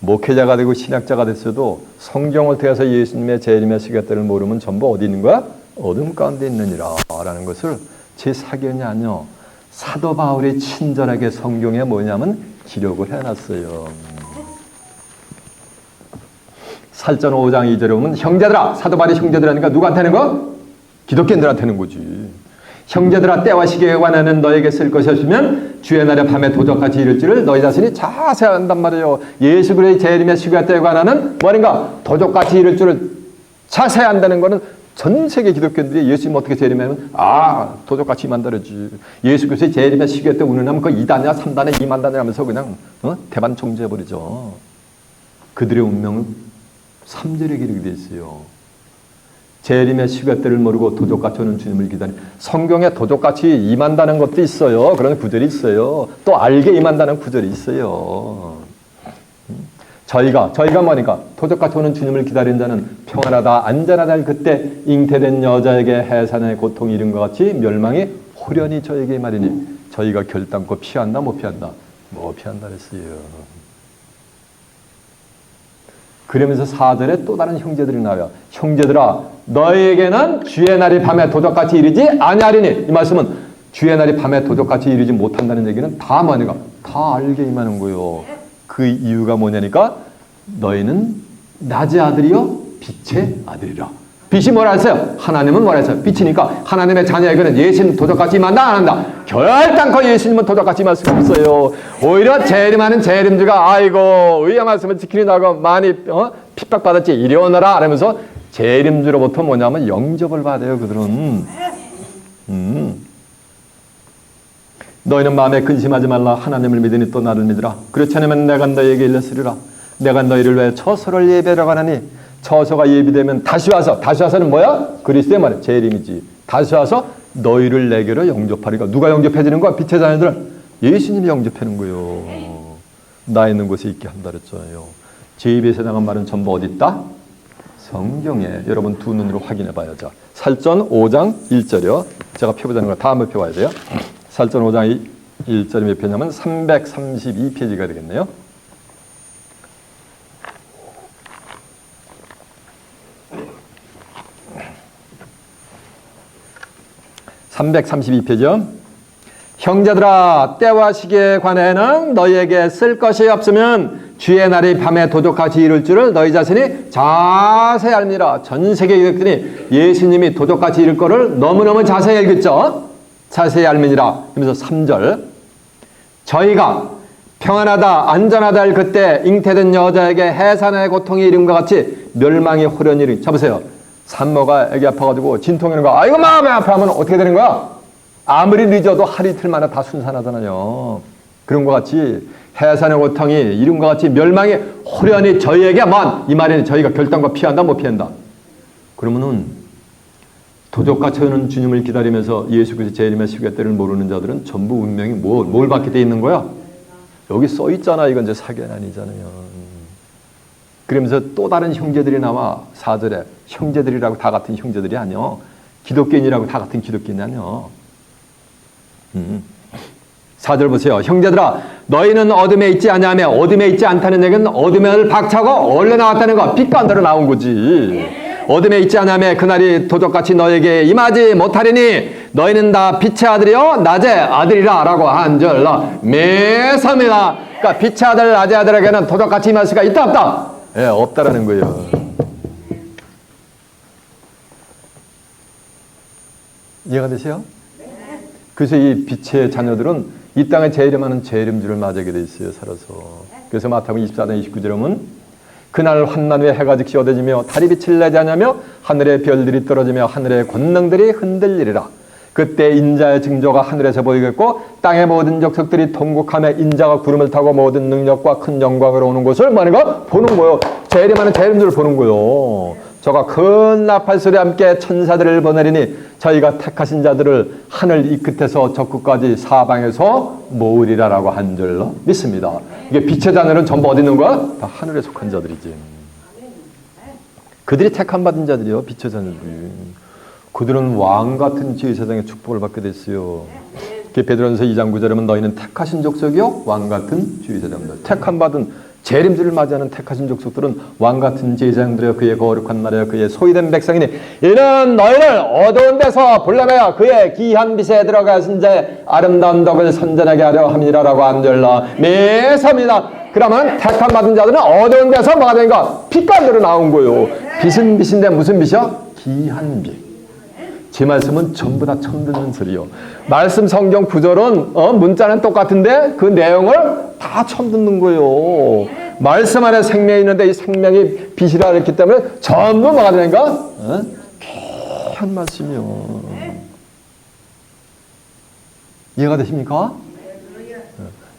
목회자가 되고 신학자가 됐어도 성경을 통해서 예수님의 재림과 시기와 때를 모르면 전부 어디 있는 거야? 어둠 가운데 있느니라 라는 것을 제 사견이 아니요. 사도 바울이 친절하게 성경에 뭐냐면 기록을 해놨어요. 살전 5장 2절에 보면 형제들아, 사도 바울이 형제들하니까 누구한테 하는 거? 기독교인들한테는 거지. 형제들아, 때와 시기에 관하여는 너에게 쓸 것이 없으면 주의 날에 밤에 도적같이 이를 줄을 너희 자신이 자세히 안단 말이에요. 예수 그리스도의 재림의 시기와 때에 관하여는 뭐인가? 도적같이 이를 줄을 자세히 안다는 거는 전 세계 기독교인들이 예수님 어떻게 재림하면 도적같이 임한다르지. 예수 그리스도의 재림의 시기와 때 운운하면 그 2단이야 3단에 2만 단이 하면서 그냥 대반총제해버리죠. 그들의 운명은 3절에 기록이 되어 있어요. 재림의 시기와 때를 모르고 도적같이 오는 주님을 기다리. 성경에 도적같이 임한다는 것도 있어요. 그런 구절이 있어요. 또 알게 임한다는 구절이 있어요. 저희가 뭐니까 도적같이 오는 주님을 기다린 자는 평안하다 안전하다 할 그때 잉태된 여자에게 해산의 고통이 이른것 같이 멸망이 호련히 저에게 말이니 저희가 결단코 피한다 못 피한다? 뭐 피한다 그랬어요. 그러면서 4절에 또 다른 형제들이 나와요. 형제들아, 너에게는 주의 날이 밤에 도적같이 이르지 아니하리니. 이 말씀은 주의 날이 밤에 도적같이 이르지 못한다는 얘기는 다 뭐니까 다 알게 임하는 거예요. 그 이유가 뭐냐니까 너희는 낮의 아들이요 빛의 아들이라. 빛이 뭐라 했어요? 하나님은 뭐라 했어요? 빛이니까 하나님의 자녀에게는 예수님 도적같이 임한다 안 한다? 결단코 예수님은 도적같이 임할 수가 없어요. 오히려 재림하는 재림주가 아이고 의의 말씀을 지키려고 많이 핍박받았지 이리 오너라 하면서 재림주로부터 뭐냐면 영접을 받아요. 그들은 너희는 마음에 근심하지 말라. 하나님을 믿으니 또 나를 믿으라. 그렇지 않으면 내가 너희에게 일렀으리라. 내가 너희를 위해 처소를 예배하라고 하나니 처소가 예비되면 다시 와서는 뭐야? 그리스도의 말이야. 재림이지. 다시 와서 너희를 내게로 영접하리라. 누가 영접해주는 거야? 빛의 자녀들은 예수님이 영접하는 거예요. 나 있는 곳에 있게 한다 그랬잖아요. 제 입에서 나간 말은 전부 어디 있다? 성경에. 여러분 두 눈으로 확인해 봐야죠. 살전 5장 1절이요. 제가 펴보자는 거 다 한번 펴봐야 돼요. 살전 5장 1절이 몇 페이지냐면 332페이지가 되겠네요. (332페이지요) 형제들아, 때와 시기에 관해는 너희에게 쓸 것이 없으면 주의 날이 밤에 도적같이 이룰 줄을 너희 자신이 자세히 알미라. 전 세계 기독교인이 예수님이 도적같이 이룰 거를 너무너무 자세히 알겠죠. 자세히 알미니라. 그러면서 3절 저희가 평안하다 안전하다 할 그때 잉태된 여자에게 해산의 고통이 이름과 같이 멸망이 호련히 이르. 잡으세요. 산모가 애기 아파가지고 진통이는 거. 아이고 마음이 아파하면 어떻게 되는 거야? 아무리 늦어도 하루 이틀 만에 다 순산하잖아요. 그런 것 같이 해산의 고통이 이름과 같이 멸망이 호련히 저희에게만, 이 말에는 저희가 결단과 피한다 못 피한다. 그러면은 도적과 처하는 주님을 기다리면서 예수 그리스도 재림의 시간대를 모르는 자들은 전부 운명이 뭘 받게 돼 있는 거야? 여기 써 있잖아. 이건 이제 사견 아니잖아요. 그러면서 또 다른 형제들이 나와 4절에 형제들이라고 다 같은 형제들이 아니요. 기독교인이라고 다 같은 기독교인이 아니요. 4절 보세요. 형제들아 너희는 어둠에 있지 아니하며 어둠에 있지 않다는 얘기는 어둠을 박차고 얼려 나왔다는 거. 빛간다로 나온 거지. 어둠에 있지 아니하며 그날이 도적같이 너에게 임하지 못하리니 너희는 다 빛의 아들이요 낮의 아들이라 라고 한절라 매섭니다. 그러니까 빛의 아들 낮의 아들에게는 도적같이 임할 수가 있다 없다? 예, 없다라는 거예요. 이해가 되세요? 그래서 이 빛의 자녀들은 이 땅에 재림하는 재림주를 맞이하게 돼 있어요. 살아서. 그래서 마태복음 24장 29절에 보면 그날 환난 후에 해가 즉시 어두워지며 달이 빛을 내지 않으며 하늘의 별들이 떨어지며 하늘의 권능들이 흔들리리라. 그때 인자의 징조가 하늘에서 보이겠고 땅의 모든 족속들이 통곡하며 인자가 구름을 타고 모든 능력과 큰 영광으로 오는 것을 뭐하는 거? 보는 거요. 재림하는 재림주를 보는 거요. 저가 큰 나팔 소리와 함께 천사들을 보내리니 저희가 택하신 자들을 하늘 이 끝에서 저 끝까지 사방에서 모으리라라고 한 줄로 믿습니다. 이게 빛의 자녀는 전부 어디 있는 거야? 다 하늘에 속한 자들이지. 그들이 택함 받은 자들이요. 빛의 자녀들이. 그들은 왕 같은 지의 세상의 축복을 받게 됐어요. 베드로전서 2장 9절에 보면 너희는 택하신 족속이요 왕 같은 지의 세상들. 택함 받은 재림주를 맞이하는 택하신 족속들은 왕같은 제사장들이여 그의 거룩한 나라여 그의 소유된 백성이니 이는 너희를 어두운 데서 불러내어 그의 귀한 빛에 들어가신 자의 아름다운 덕을 선전하게 하려 함이라라고 한절라 매섭니다. 그러면 택함 받은 자들은 어두운 데서 뭐가 되는가? 빛깔로 나온 거예요. 빛은 빛인데 무슨 빛이야? 귀한 빛. 제 말씀은 전부 다 처음 듣는 소리요. 말씀 성경 구절은 문자는 똑같은데 그 내용을 다 처음 듣는 거예요. 말씀 안에 생명이 있는데 이 생명이 빛이라 했기 때문에 전부 뭐가 되는가? 귀한 말씀이요. 이해가 되십니까?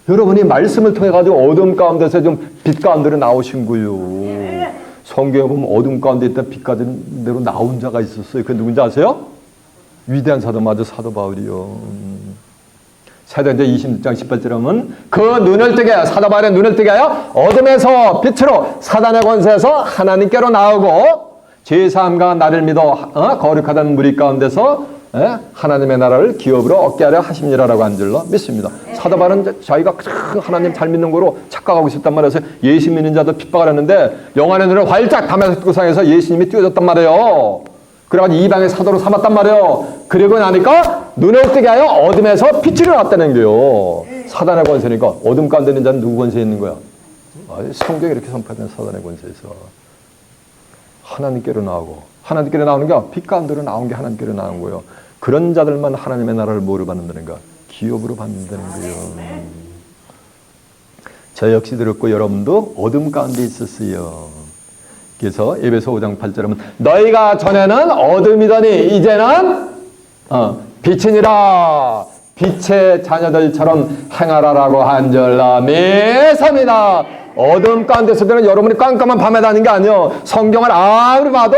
여러분이 말씀을 통해 가지고 어둠 가운데서 좀 빛 가운데로 나오신 거예요. 성경에 보면 어둠 가운데 있던 빛 가운데로 나온 자가 있었어요. 그 누군지 아세요? 위대한 사도 마저 사도 바울이요. 사도행전 26장 18절에 보면 그 눈을 뜨게 하여 사도 바울의 눈을 뜨게 하여 어둠에서 빛으로 사단의 권세에서 하나님께로 나오고 제사함과 나를 믿어 거룩하다는 무리 가운데서 하나님의 나라를 기업으로 얻게 하려 하십니다라고 한 줄로 믿습니다. 사도 바울은 자기가 하나님 잘 믿는 거로 착각하고 있었단 말이에요. 예수 믿는 자도 핍박을 했는데 영안의 눈을 활짝 다메섹 상에서 예수님이 띄워줬단 말이에요. 그래가지고 이방의 사도로 삼았단 말이에요. 그리고 나니까 눈을 뜨게 하여 어둠에서 빛을 나왔다는 거예요. 사단의 권세니까 어둠 가운데 있는 자는 누구 권세에 있는 거야? 성경이 이렇게 선포된 사단의 권세에서 하나님께로 나오고 하나님께로 나오는 게 빛 가운데로 나온 게 하나님께로 나온 거예요. 그런 자들만 하나님의 나라를 뭐로 받는다는가? 기업으로 받는다는 거예요. 저 역시 들었고 여러분도 어둠 가운데 있었어요. 그래서 에베소 5장 8절에 보면 너희가 전에는 어둠이더니 이제는 빛이니라. 빛의 자녀들처럼 행하라라고 한절라 매섭니다. 어둠 가운데서는 여러분이 깜깜한 밤에 다니는 게 아니에요. 성경을 아무리 봐도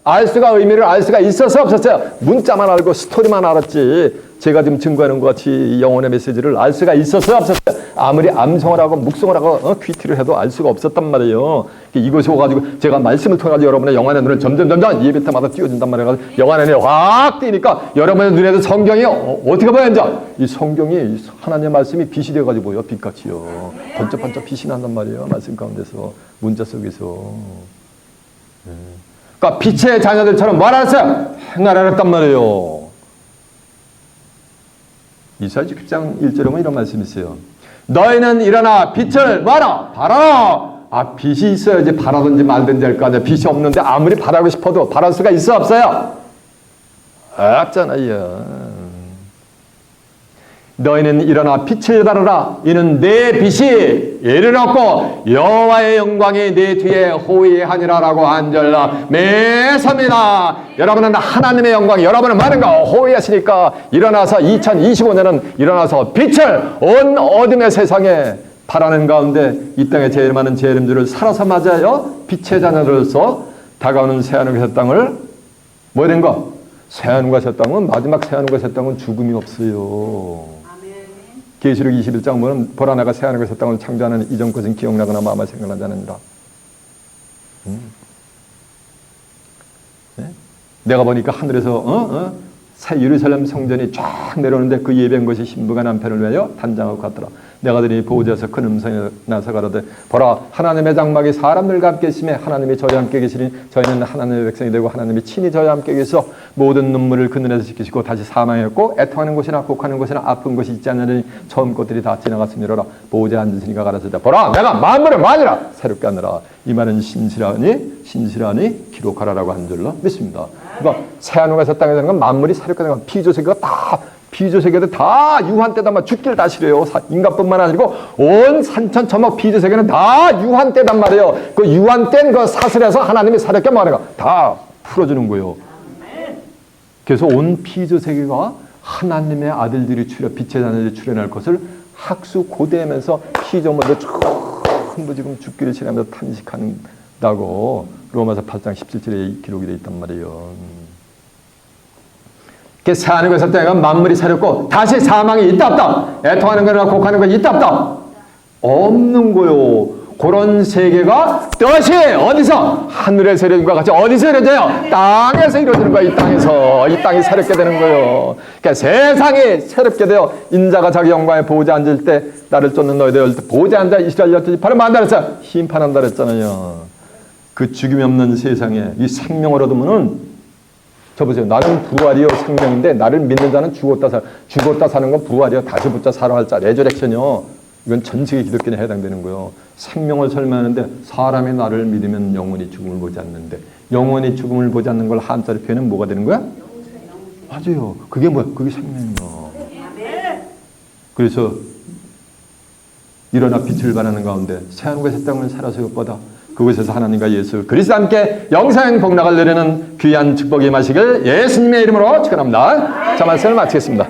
의미를 알 수가 있어서 없었어요. 문자만 알고 스토리만 알았지. 제가 지금 증거하는 것 같이 영혼의 메시지를 알 수가 있었어요 없었어요. 아무리 암송을 하고 묵송을 하고 퀴티를 해도 알 수가 없었단 말이에요. 이것이 오가지고 제가 말씀을 통해 가지고 여러분의 영혼의 눈을 점점 예배 때마다 띄워준단 말이에요. 영혼의 눈이 확 띄니까 여러분의 눈에도 성경이 어떻게 보여 이제 이 성경이 하나님의 말씀이 빛이 되어가지고 보여. 빛같이요. 번쩍번쩍 빛이 난단 말이에요. 말씀 가운데서 문자 속에서. 그러니까 빛의 자녀들처럼 말하세요. 행하라 했단 말이에요. 이사야 60장 1절에 보면 이런 말씀이 있어요. 너희는 일어나 빛을 뭐하라? 바라라. 빛이 있어야지 바라든지 말든지 할 거 아니야. 빛이 없는데 아무리 바라고 싶어도 바랄 수가 있어 없어요? 없잖아요. 너희는 일어나 빛을 발하라. 이는 내 빛이 이르렀고 여호와의 영광이 내 뒤에 호위하니라라고 한절라 매섭니다. 여러분은 하나님의 영광이 여러분은 많은가 호위하시니까 일어나서 2025년은 일어나서 빛을 온 어둠의 세상에 바라는 가운데 이 땅에 제일 많은 재림들을 살아서 맞아요. 빛의 자녀로서 다가오는 새하늘과 새 땅을 뭐 된 거? 새하늘과 새 땅은 마지막 새하늘과 새 땅은 죽음이 없어요. 계시록 21장 보면 보라 내가 새하늘과 새 땅을 창조하는 이전 것은 기억나거나 마음에 생각나지 않느니라. 네? 내가 보니까 하늘에서 새 예루살렘 성전이 쫙 내려오는데 그 예배한 것이 신부가 남편을 위하여 단장하고 갔더라. 내가 들으니 보호자에서 큰 음성이 나서 가로되 보라 하나님의 장막이 사람들과 함께 있으며 하나님이 저희와 함께 계시니 저희는 하나님의 백성이 되고 하나님이 친히 저희와 함께 계셔서 모든 눈물을 그 눈에서 지키시고 다시 사망했고 애통하는 곳이나 곡하는 곳이나 아픈 것이 있지 않느니 처음 것들이 다 지나갔으니라. 보호자 앉으시니가 가라사대 보라 내가 만물을 만이라 새롭게 하느라. 이 말은 신실하니 기록하라라고 한 줄로 믿습니다. 그러니까 새하늘과 새 땅에 되는 건 만물이 새롭게 되는 건 피조세계가 다 피조세계도 다 유한 때다 막 죽기를 다 싫어요. 인간뿐만 아니고 온 산천초목 피조세계는 다 유한 때단 말이에요. 그 유한 땐 그 사슬에서 하나님이 새롭게 말해가 다 풀어주는 거예요. 그래서 온 피조세계가 하나님의 아들들이 빛의 자녀들이 출현할 것을 학수고대하면서 피조물로 전부 지금 죽기를 싫어하면서 탄식한다고 로마서 8장 17절에 기록이 되어 있단 말이에요. 새하늘과 새 땅에 만물이 새롭고 다시 사망이 있다 없다, 애통하는 거나 곡하는 거 있다 없다, 없는 거요. 그런 세계가 뜻이 어디서? 하늘에서 이루어진 것과 같이 어디서 이루어져요? 땅에서 이루어지는 거야. 이 땅에서. 이 땅이 새롭게 되는 거예요. 그러니까 세상이 새롭게 되어 인자가 자기 영광에 보호자 앉을 때 나를 쫓는 너희들 보호자 앉아 이스라엘 열두지 바로 만다 그랬어요. 심판한다 그랬잖아요. 그 죽음이 없는 세상에 이 생명을 얻으면은 저 보세요. 나는 부활이요 생명인데 나를 믿는 자는 죽었다 사는 건 부활이요 다시 붙자 살아날 자 레저렉션이요. 이건 전 세계 기독교에 해당되는 거예요. 생명을 설명하는데 사람이 나를 믿으면 영원히 죽음을 보지 않는데 영원히 죽음을 보지 않는 걸 한자리 표현은 뭐가 되는 거야? 맞아요. 그게 뭐야? 그게 생명이요. 그래서 일어나 빛을 발하는 가운데 새하늘과 새 땅을 살아서 엿보다 그곳에서 하나님과 예수 그리스도와 함께 영생 복락을 누리는 귀한 축복이 임하시길 예수님의 이름으로 축원합니다. 자, 말씀을 마치겠습니다.